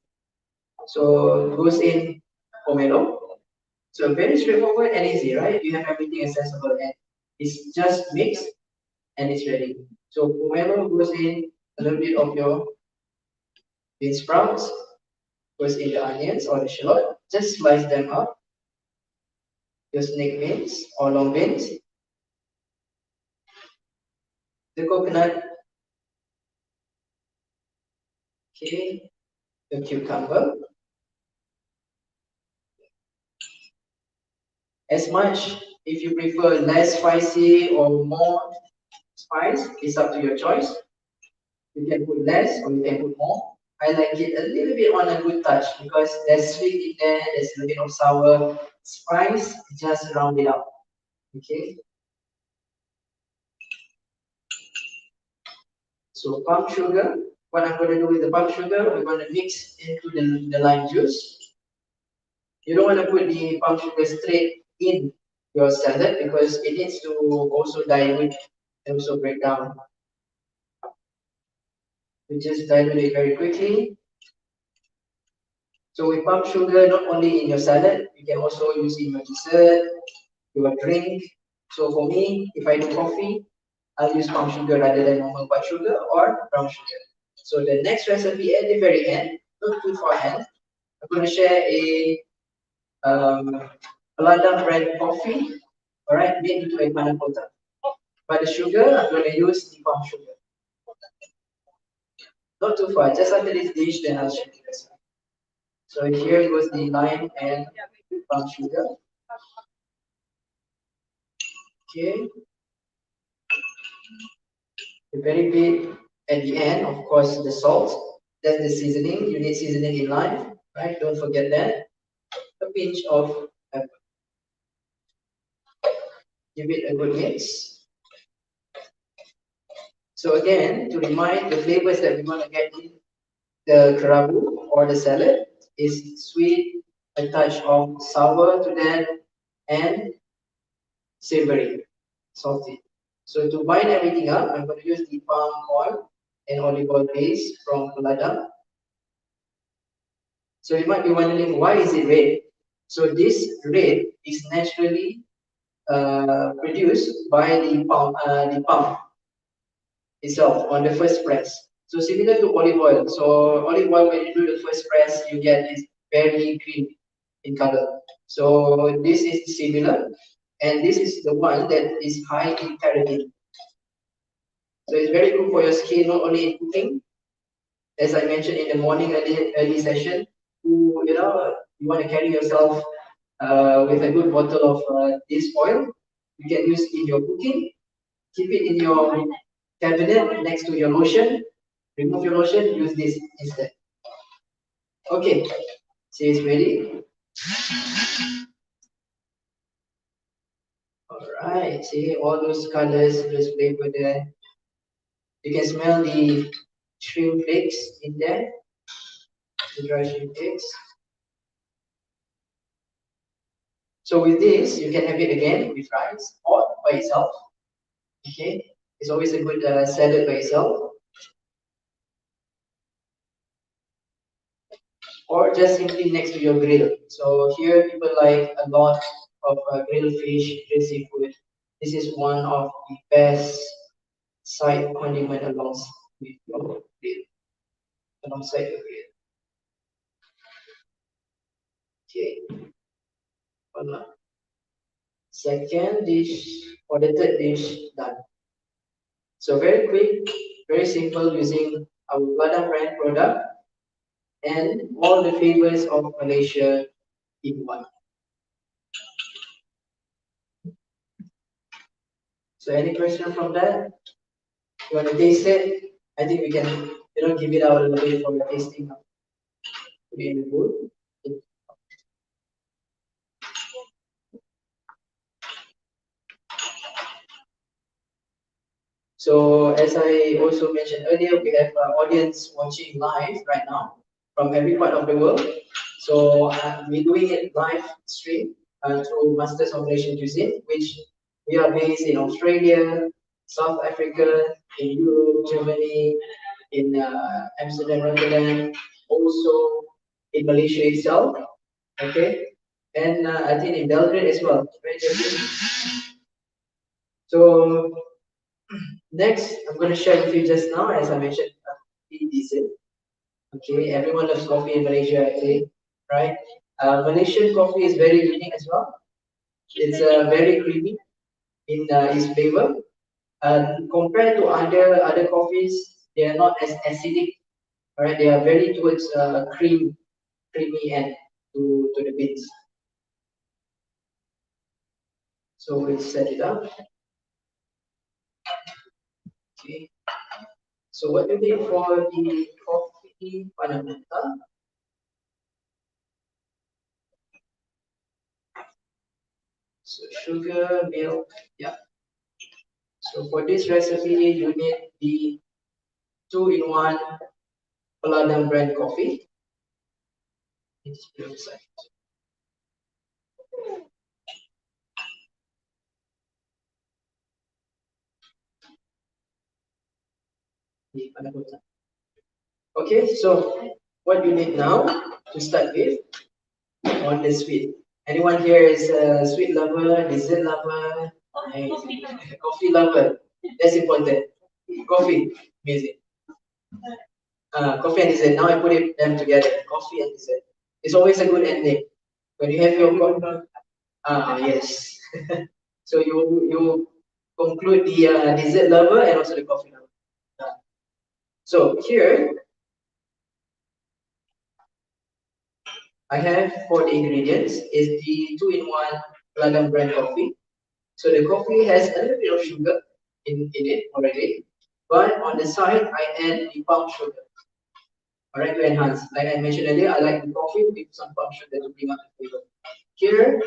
So it goes in pomelo. So very straightforward and easy, right? You have everything accessible and it's just mixed and it's ready. So pomelo goes in a little bit of your bean sprouts, goes in the onions or the shallot, just slice them up. Your snake beans or long beans. The coconut. Okay. the cucumber. As much, if you prefer less spicy or more spice, it's up to your choice. You can put less or you can put more. I like it a little bit on a good touch because there's sweet in there, there's a little bit of sour. Spice, just round it out. Okay. So palm sugar, what I'm going to do with the palm sugar, we're going to mix into the lime juice. You don't want to put the palm sugar straight in your salad because it needs to also dilute and also break down. We just dilute it very quickly. So with palm sugar, not only in your salad, you can also use in your dessert, your drink. So for me, if I do coffee, I'll use palm sugar rather than normal white sugar or brown sugar. So the next recipe at the very end, not too far ahead, I'm going to share a Ladang brand coffee, all right, made into a panna cotta. But the sugar, I'm going to use the palm sugar. Not too far, just after this dish, then I'll show you this. So here goes the lime and palm sugar. Okay. The very bit at the end, of course, the salt. That's the seasoning. You need seasoning in life, right? Don't forget that. A pinch of pepper. Give it a good mix. So again, to remind the flavors that we're going to get in the kerabu or the salad is sweet, a touch of sour to that, and savory, salty. So to bind everything up, I'm going to use the palm oil and olive oil base from Ladang. So you might be wondering, why is it red? So this red is naturally produced by the palm itself on the first press. So similar to olive oil. So olive oil, when you do the first press, you get this very green in color. So this is similar, and this is the one that is high in carotene. So it's very good for your skin, not only in cooking. As I mentioned in the morning early session, you want to carry yourself with a good bottle of this oil. You can use in your cooking. Keep it in your cabinet next to your lotion. Remove your lotion, use this instead. Okay, so it's ready. Alright, see all those colors, those flavor there. You can smell the shrimp flakes in there, the dry shrimp flakes. So with this, you can have it again with rice or by itself. Okay, it's always a good salad by itself. Or just simply next to your grill. So here people like a lot of grilled fish, grilled seafood. This is one of the best side condiment alongside with your grill, alongside your grill. Okay. Voila. Second dish or the third dish done. So very quick, very simple using our Ladang brand product and all the flavors of Malaysia in one. So any question from that? You want to taste it? I think we can, give it out a little bit for your tasting. Put it in the bowl. So as I also mentioned earlier, we have an audience watching live right now from every part of the world. So we're doing it live stream through Masters of Malaysian Cuisine, which we are based in Australia, South Africa, in Europe, Germany, in Amsterdam, Rotterdam, also in Malaysia itself, okay, and I think in Belgrade as well. So next, I'm going to share with you just now, as I mentioned, tea diesel. Okay, everyone loves coffee in Malaysia, actually, right? Malaysian coffee is very unique as well. It's very creamy in its flavor. Compared to other coffees, they are not as acidic All right, they are very towards creamy end to the beans. So we'll set it up. Okay. So what you need for the coffee panamenta? So sugar, milk, yeah. So for this recipe, you need the 2-in-1 Peladam brand coffee. It's inside. Okay, so what you need now to start with on the sweet. Anyone here is a sweet lover, dessert lover, coffee lover? That's important. Coffee, amazing. Coffee and dessert. Now I put them together. Coffee and dessert. It's always a good ending. When you have your coffee. Yes. So you conclude the dessert lover and also the coffee lover. So here I have for the ingredients is the 2-in-1 Peladam brand coffee. So the coffee has a little bit of sugar in it already, but on the side I add the palm sugar. Alright, to enhance. Like I mentioned earlier, I like the coffee with some palm sugar to bring out the flavor. Here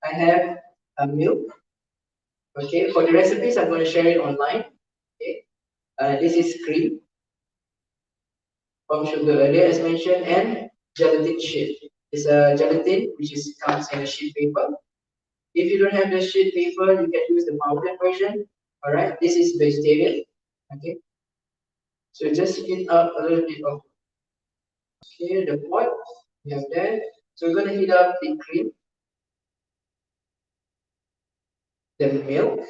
I have a milk. Okay, for the recipes I'm going to share it online. Okay, this is cream, palm sugar earlier as mentioned, and gelatin sheet. It's a gelatin which comes in a sheet paper. If you don't have the sheet paper, you can use the powder version. All right, this is vegetarian. Okay, so just heat up a little bit of. Okay, the pot we have that. So we're gonna heat up the cream, the milk.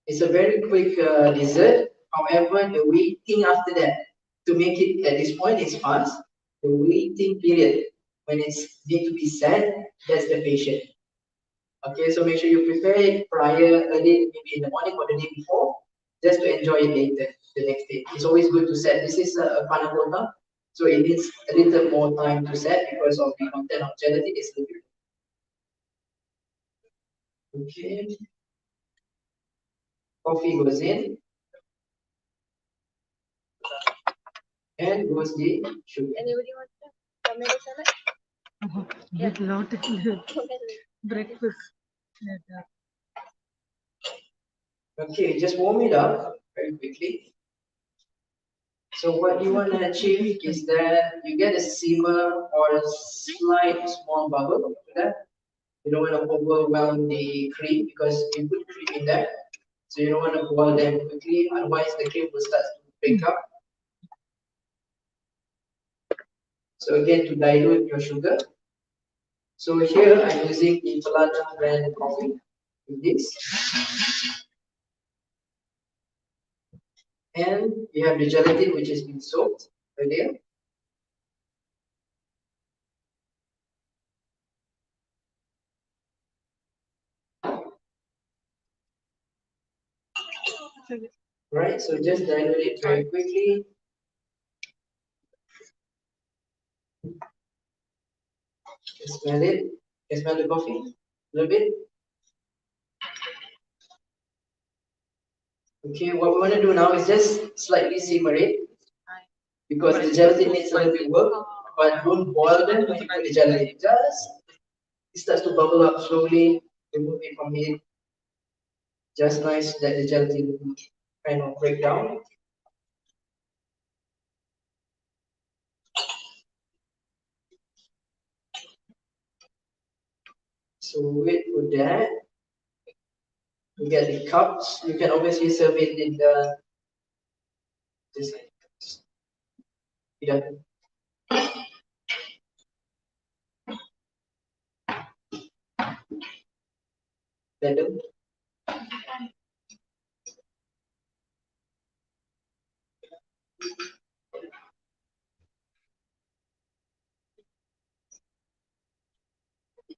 It's a very quick dessert. However, the waiting after that to make it at this point is fast. The waiting period when it's need to be set, that's the patient. Okay, so make sure you prepare it prior, early, maybe in the morning or the day before, just to enjoy it later, the next day. It's always good to set. This is a panna cotta, so it needs a little more time to set because of the content of gelatin is little. Okay, coffee goes in, and goes the sugar. Anybody want to tomato salad? Yeah. Lot of breakfast. Okay, just warm it up very quickly. So what you want to achieve is that you get a simmer or a slight small bubble to that. You don't want to overwhelm the cream because you put cream in there. So you don't want to boil them quickly, otherwise the cream will start to break up. So again, to dilute your sugar. So here I'm using the Peladam brand coffee with this. And you have the gelatin which has been soaked earlier. Right, so just dilute it very quickly. Smell it. Can smell the coffee a little bit. Okay, what we want to do now is just slightly simmer it because the gelatin needs a little bit work, but don't boil them when you put the gelatin. Just it starts to bubble up slowly. Remove it from it. Just nice that the gelatin kind of break down. So wait for that. You get the cups. You can obviously serve it in the this. Yeah. Better.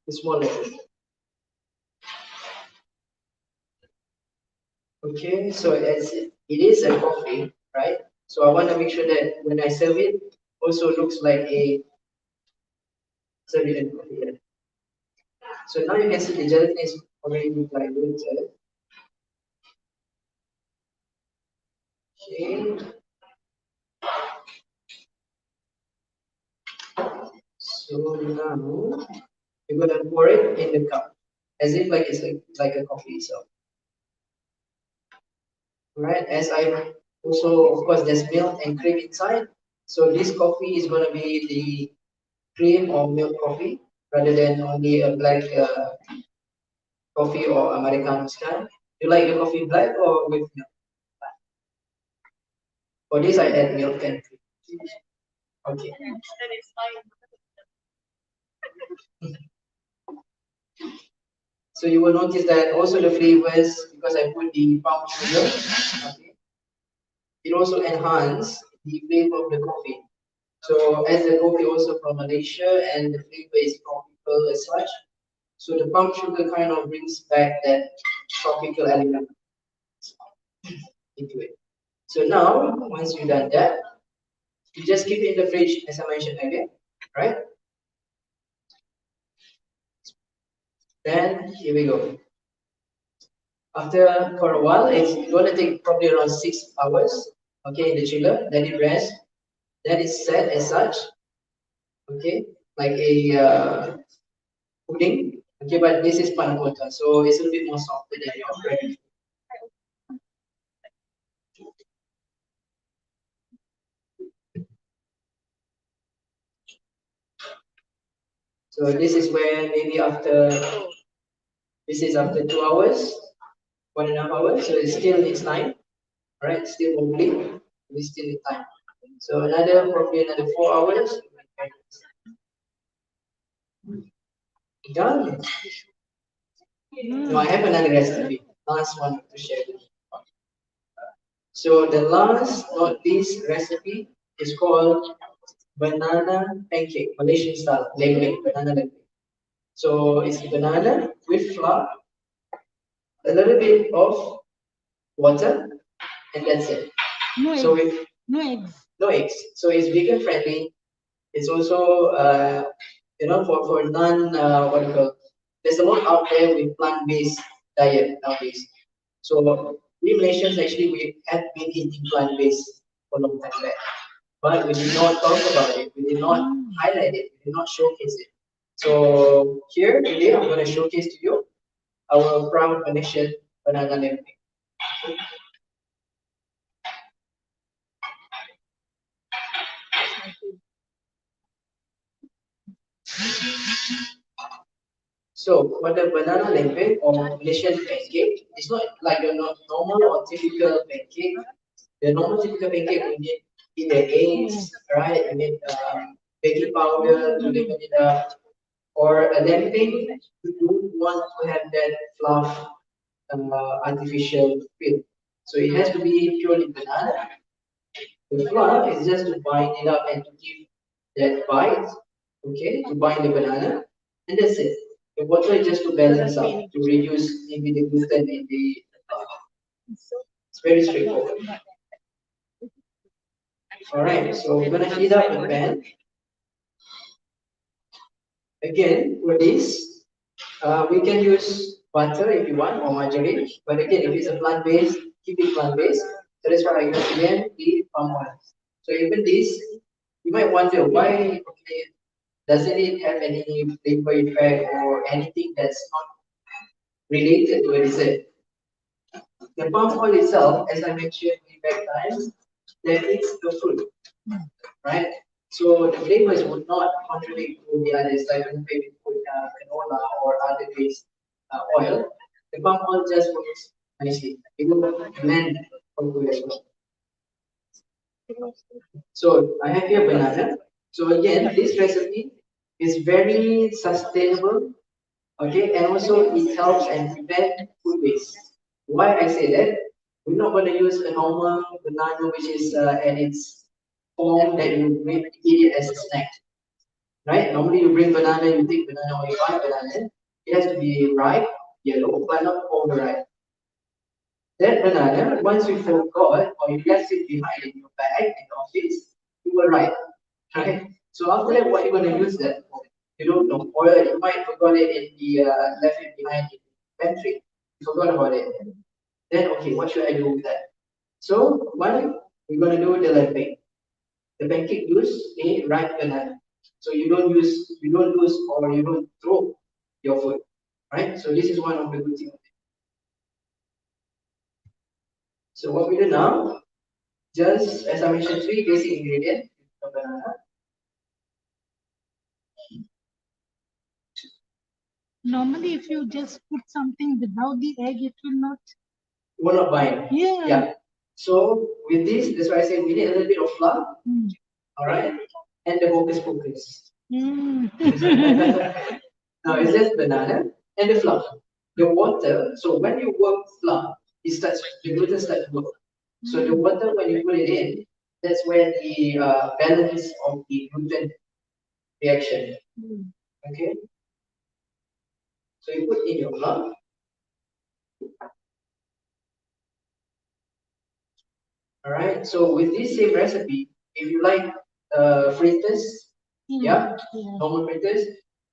It's more like it. Okay, so as it is a coffee, right? So I want to make sure that when I serve it, also looks like a served coffee. So now you can see the gelatin is already diluted. Okay. So now you're gonna pour it in the cup, as if like it's like a coffee itself. Right? As I also, of course, there's milk and cream inside. So this coffee is gonna be the cream or milk coffee rather than only a black coffee or Americano style. You like the coffee black or with milk? For this, I add milk and cream. Okay. So you will notice that also the flavors, because I put the palm sugar, okay, it also enhances the flavor of the coffee. So as the coffee also from Malaysia and the flavor is tropical as such, so the palm sugar kind of brings back that tropical element into it. So now, once you've done that, you just keep it in the fridge as I mentioned earlier, right? Then here we go. After for a while, it's going to take probably around 6 hours, okay, in the chiller. Then it rests. Then it's set as such, okay, like a pudding. Okay, but this is panna cotta, so it's a little bit more softer than your bread. So this is where maybe this is after 2 hours, 1.5 hours. So it still needs time, right? Still wobbly. We still need time. So probably another 4 hours. Done. Now I have another recipe. Last one to share with you. So the last, not least recipe is called banana pancake, Malaysian style, lembek, banana lembek. So it's banana with flour, a little bit of water, and that's it. No So eggs. with No eggs. no eggs. So it's vegan friendly. It's also for non what do you call, there's a lot out there with plant-based diet nowadays. So we Malaysians actually we have been eating plant-based for a long time back, but we did not talk about it. We did not highlight it. We did not showcase it. So here today I'm going to showcase to you our proud Malaysian banana lemonade. So for the banana lembek or Malaysian pancake, it's not like a normal or typical pancake. The normal typical pancake we need either eggs, right? We need baking powder to liven it up. Or a lembek, you don't want to have that fluff artificial feel. So it has to be purely banana. The flour is just to bind it up and to give that bite, okay, to bind the banana, and that's it. The water is just to balance out, to reduce maybe the gluten in the flour. It's very straightforward. Alright, so we're gonna heat up the pan. Again, for this, we can use butter if you want or margarine, but again, if it's a plant-based, keep it plant-based. So that's why I use again the palm oil. So even this, you might wonder why, okay, doesn't it have any flavor effect or anything that's not related to a dessert? The palm oil itself, as I mentioned in back times, that it's the fruit, right? So the flavors would not contradict to the others, like when you put canola or other based oil. The palm oil just works nicely. It will blend properly as well. So I have here banana. So again, this recipe is very sustainable, okay, and also it helps and prevent food waste. Why I say that? We're not going to use a normal banana which is at its form that you eat it as a snack, right? Normally you bring banana, you take banana or you buy banana. It has to be ripe, yellow, but not overripe. That banana, once you forgot or you left it behind in your bag in the office, you were right? So after that, what you're going to use that for? You don't know, or you might forgot it in the left it behind in the pantry. You forgot about it. Then okay, what should I do with that? So one, we're going to do the lemping. The pancake use a ripe banana. So you don't lose or you don't throw your food, right? So this is one of the good things. So what we do now, just as I mentioned, 3 basic ingredients of banana. Normally, if you just put something without the egg, it Will not bind. Yeah. So with this, that's why I say we need a little bit of flour. All right, and the hocus pocus. Mm. Now it's just banana and the flour. The water. So when you work flour, the gluten starts to work. So the water, when you put it in, that's where the balance of the gluten reaction. Okay. So you put in your flour. All right. So with this same recipe, if you like fritters, normal fritters,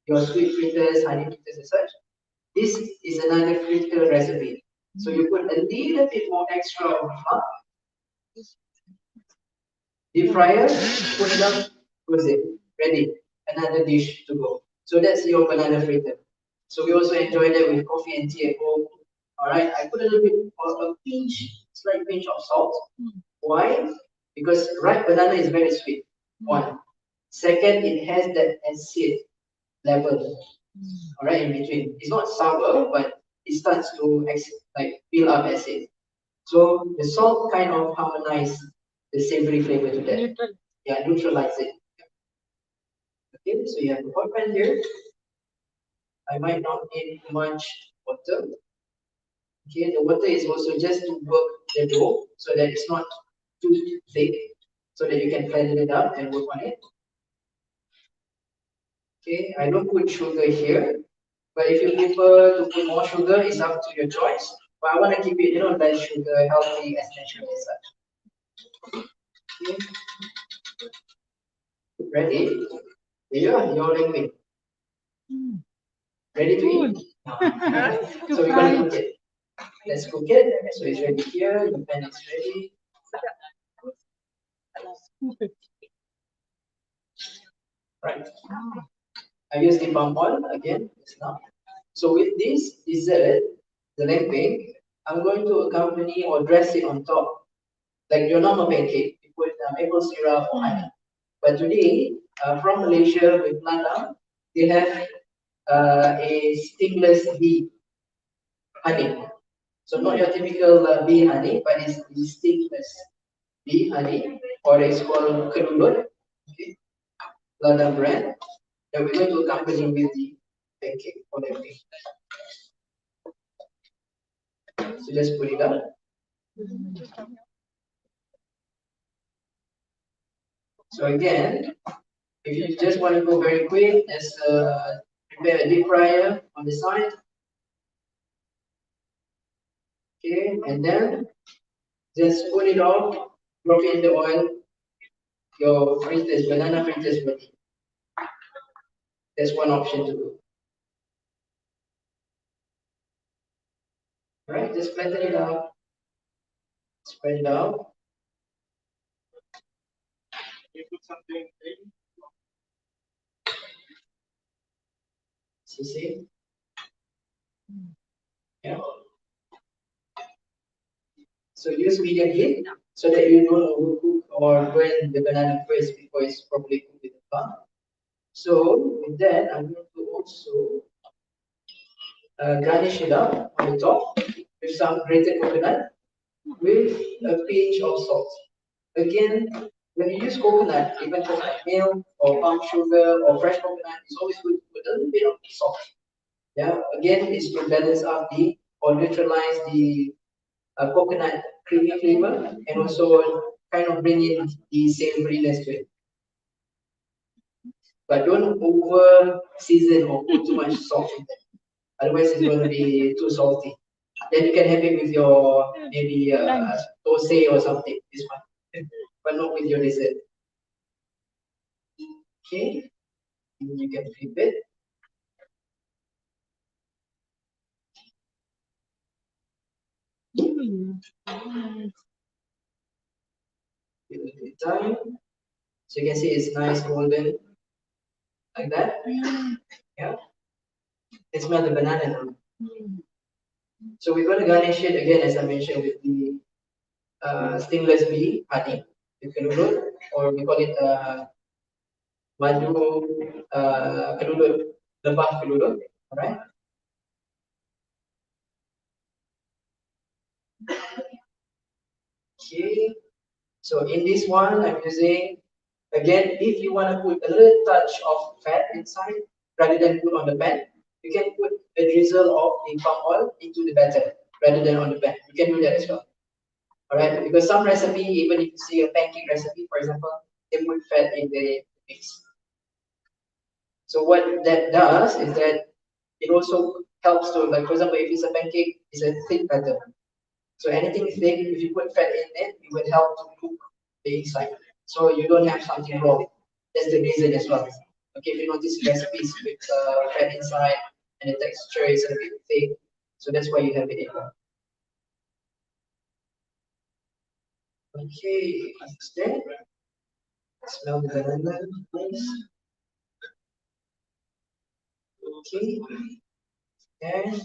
your sweet fritters, honey fritters, and such, this is another fritter recipe. So you put a little bit more extra of flour. Deep fryer, put it up, close it, ready. Another dish to go. So that's your banana fritter. So we also enjoy that with coffee and tea at home. All right, I put a little bit of a slight pinch of salt. Why? Because ripe banana is very sweet. One. Second, it has that acid level. All right, in between. It's not sour, but it starts to fill up acid. So the salt kind of harmonizes the savory flavor to that. Yeah, neutralize it. Okay, so you have the hot pan here. I might not need much water. Okay, the water is also just to work the dough so that it's not too thick, so that you can flatten it out and work on it. Okay, I don't put sugar here, but if you prefer to put more sugar, it's up to your choice. But I want to keep it, less sugar, healthy, as natural as such. Okay. Ready? Yeah, you're liquid. Ready to eat? So we're gonna cook it. Let's cook it. So it's ready here. The pan is ready. Right. I use the palm oil again. Just now. So with this dessert, the lempeng, I'm going to accompany or dress it on top, like your normal pancake. You put maple syrup or honey. But today, from Malaysia with Lana, they have a stingless bee honey. So not your typical bee honey, but it's the stingless bee honey, or it's called Kelulut, okay, Lana brand. That we're going to accompany with the pancake or the cake. So just put it up. So again, if you just want to go very quick, just prepare a deep fryer on the side. Okay, and then just put it off, drop it in the oil. Your fritters, banana fritters ready. That's one option to do. Alright, just flatten it out. Spread it out. You put something in. See? Yeah. So use medium heat so that you don't overcook or burn the banana first before it's properly cooked with the pan. So with that, I'm going to also garnish it up on the top with some grated coconut with a pinch of salt. Again, when you use coconut, even coconut milk or palm sugar or fresh coconut, it's always good to put a little bit of salt. Yeah, again, it's to balance out or neutralize the coconut creamy flavor and also kind of bring in the savoriness to it. But don't over season or put too much salt in it. Otherwise, it's going to be too salty. Then you can have it with your maybe dosai or something. This one, but not with your dessert. Okay, and you can flip it. Give it a bit time. So you can see it's nice golden like that. Yeah. It smells the banana now. So we're going to garnish it again, as I mentioned, with the stingless bee honey, with kelulut, or we call it madu kelulut, lebah kelulut. Alright. Okay. So in this one, I'm using, again, if you want to put a little touch of fat inside, rather than put on the pan, you can put a drizzle of the palm oil into the batter, rather than on the pan. You can do that as well. Alright, because some recipe, even if you see a pancake recipe, for example, they put fat in the mix. So what that does is that it also helps to, like for example, if it's a pancake, it's a thick batter. So anything thick, if you put fat in it, it will help to cook the inside. So you don't have something raw. That's the reason as well. Okay, if you notice recipes with fat inside and the texture is a bit thick, so that's why you have it in. Okay, understand? Smell the banana, please. Okay, and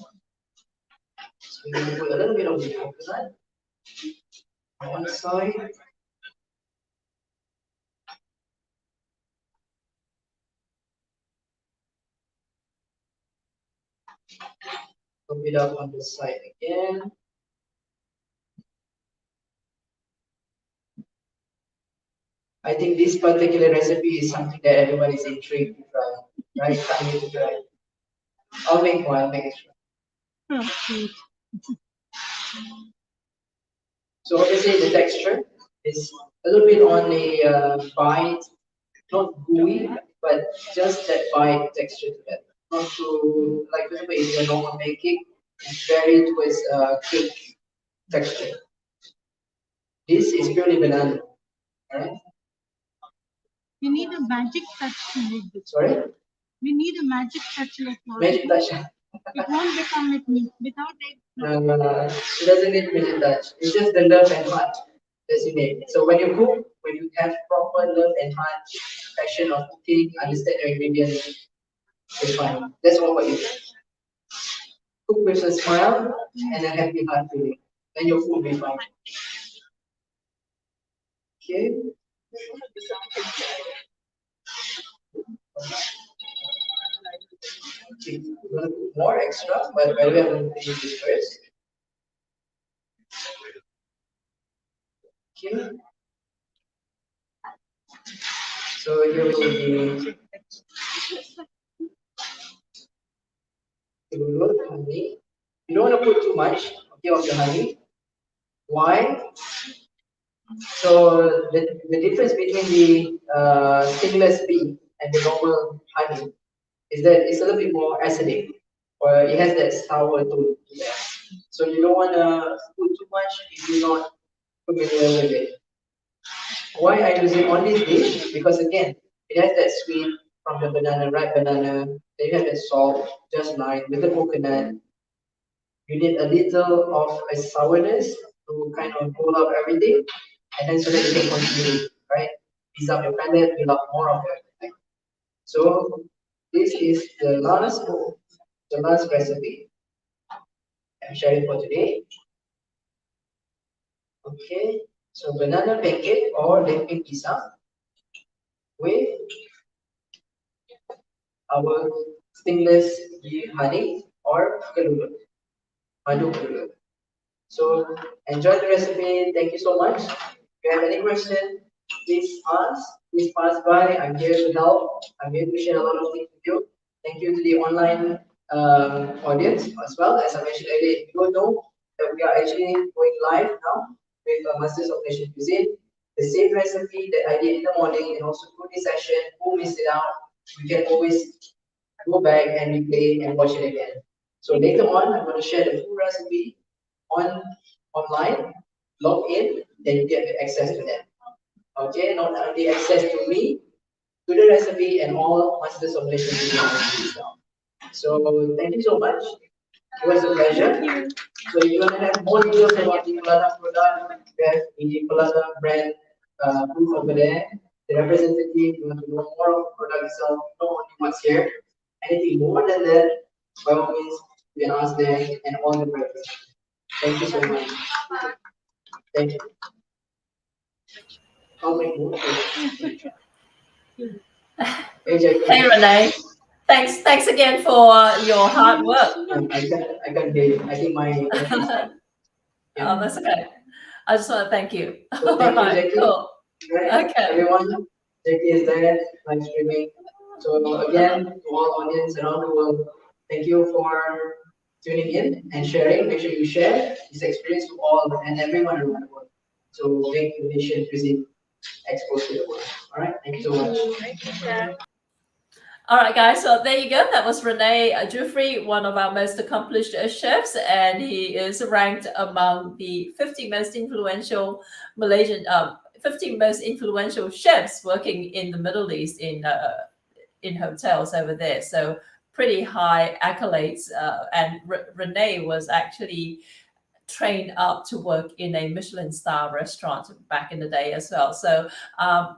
so we will put a little bit of the coconut on one side. Put it up on the side again. I think this particular recipe is something that everybody's intrigued to try, right? Can't wait to try. I'll make one, I'll make it sure. Okay. So obviously the texture is a little bit on the bite, not gooey, but just that bite texture to that. Not too, like for example, if you're normal pancake, it's very towards cake texture. This is purely banana, alright? We need a magic touch to make this. Sorry? We need a magic touch like Magic touch. It won't become with me without it. No. It doesn't need magic touch. It's just the love and heart that's in it. So when you cook, when you have proper love and heart, passion of cooking, understand your ingredients, it's fine. That's all what you do. Cook with a smile and a happy heart feeling. Then your food will be fine. Okay. Okay, we're gonna put more extra, but by the way, I'm going to finish this first. Okay. So here will be Kelulut honey. You don't want to put too much, okay, of the honey. Why? So the difference between the stingless bee and the normal honey is that it's a little bit more acidic, or it has that sour tone to that. So you don't want to put too much if you're not familiar with it. Why I use it on this dish? Because again, it has that sweet from the banana, ripe banana. Then you have that salt, just nice with the coconut. You need a little of a sourness to kind of pull up everything, and then so that you can continue, right? Ease up your palate, build up more of it. So this is the last recipe I'm sharing for today. Okay, so banana pancake or lemon pisang with our stingless bee honey or kelulut, madu kelulut. So enjoy the recipe. Thank you so much. If you have any question, please ask. Please pass by. I'm here to help. I'm here to share a lot of things with you. Thank you to the online audience as well. As I mentioned earlier, if you don't know that we are actually going live now with Masters of Malaysian Cuisine. The same recipe that I did in the morning and also through this session, who missed it out, we can always go back and replay and watch it again. So later on, I'm going to share the full recipe online, log in, then you get access to them. Okay, not only access to me, to the recipe and all masters of Malaysian Stingless Bee. So thank you so much. It was a pleasure. So if you want to have more videos about the Kelulut product, we have the Kelulut brand booth over there. The representative, you want to know more of the product itself, not only what's here, anything more than that, by all means, you can ask them and all the purpose. Thank you so much. Thank you. How many more? Hey, Rene. Thanks again for your hard work. I can't hear you. I think my. Oh, that's okay. I just want to thank you. So thank you, Jackie. Cool. Right, Okay. everyone, Jackie is there, live streaming. So again, to all audience around the world, thank you for tuning in and sharing. Make sure you share this experience to all and everyone around the world. So make Malaysian cuisine exposed to the world. All right, thank you so much. Thank you, Chef. All right, guys. So there you go. That was Rene Juefri, one of our most accomplished chefs, and he is ranked among the 50 most influential Malaysian, 50 most influential chefs working in the Middle East in hotels over there. So pretty high accolades. And Rene was actually trained up to work in a Michelin-star restaurant back in the day as well. So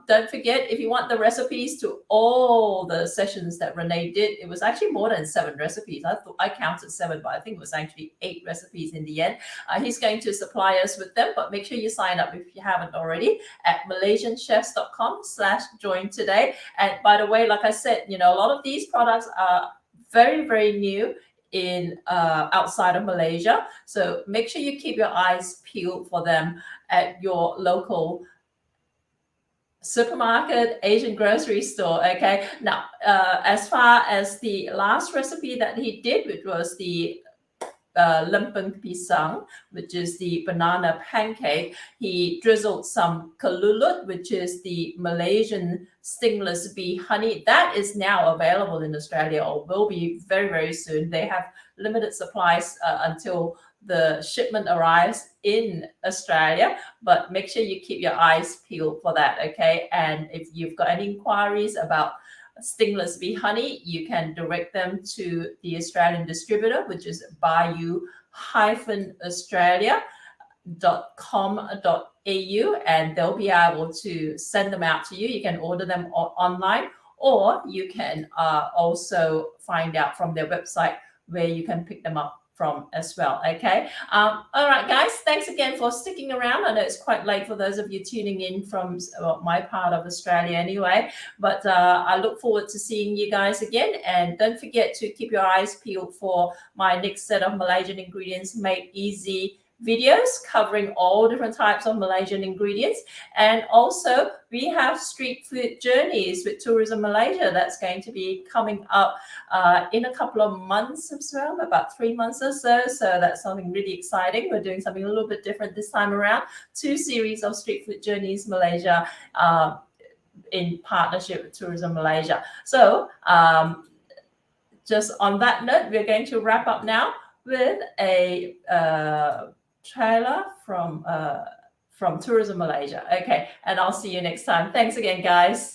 don't forget, if you want the recipes to all the sessions that Rene did, it was actually more than 7 recipes. I counted 7, but I think it was actually 8 recipes in the end. He's going to supply us with them, but make sure you sign up if you haven't already at malaysianchefs.com/join today. And by the way, like I said, you know, a lot of these products are very, very new in outside of Malaysia, so make sure you keep your eyes peeled for them at your local supermarket, Asian grocery store. Okay, now as far as the last recipe that he did, which was the lempeng pisang, which is the banana pancake, he drizzled some kelulut, which is the Malaysian Stingless Bee Honey. That is now available in Australia, or will be very, very soon. They have limited supplies until the shipment arrives in Australia, but make sure you keep your eyes peeled for that, okay? And if you've got any inquiries about Stingless Bee Honey, you can direct them to the Australian distributor, which is bayou-australia.com.au, and they'll be able to send them out to you. You can order them online, or you can also find out from their website where you can pick them up from as well. Okay. All right, guys, thanks again for sticking around. I know it's quite late for those of you tuning in from my part of Australia anyway, but I look forward to seeing you guys again. And don't forget to keep your eyes peeled for my next set of Malaysian ingredients made easy videos covering all different types of Malaysian ingredients. And also we have street food journeys with Tourism Malaysia that's going to be coming up in a couple of months as well, about 3 months or so. So that's something really exciting. We're doing something a little bit different this time around. 2 series of street food journeys Malaysia in partnership with Tourism Malaysia. So just on that note, we're going to wrap up now with a trailer from Tourism Malaysia. Okay, and I'll see you next time. Thanks again, guys.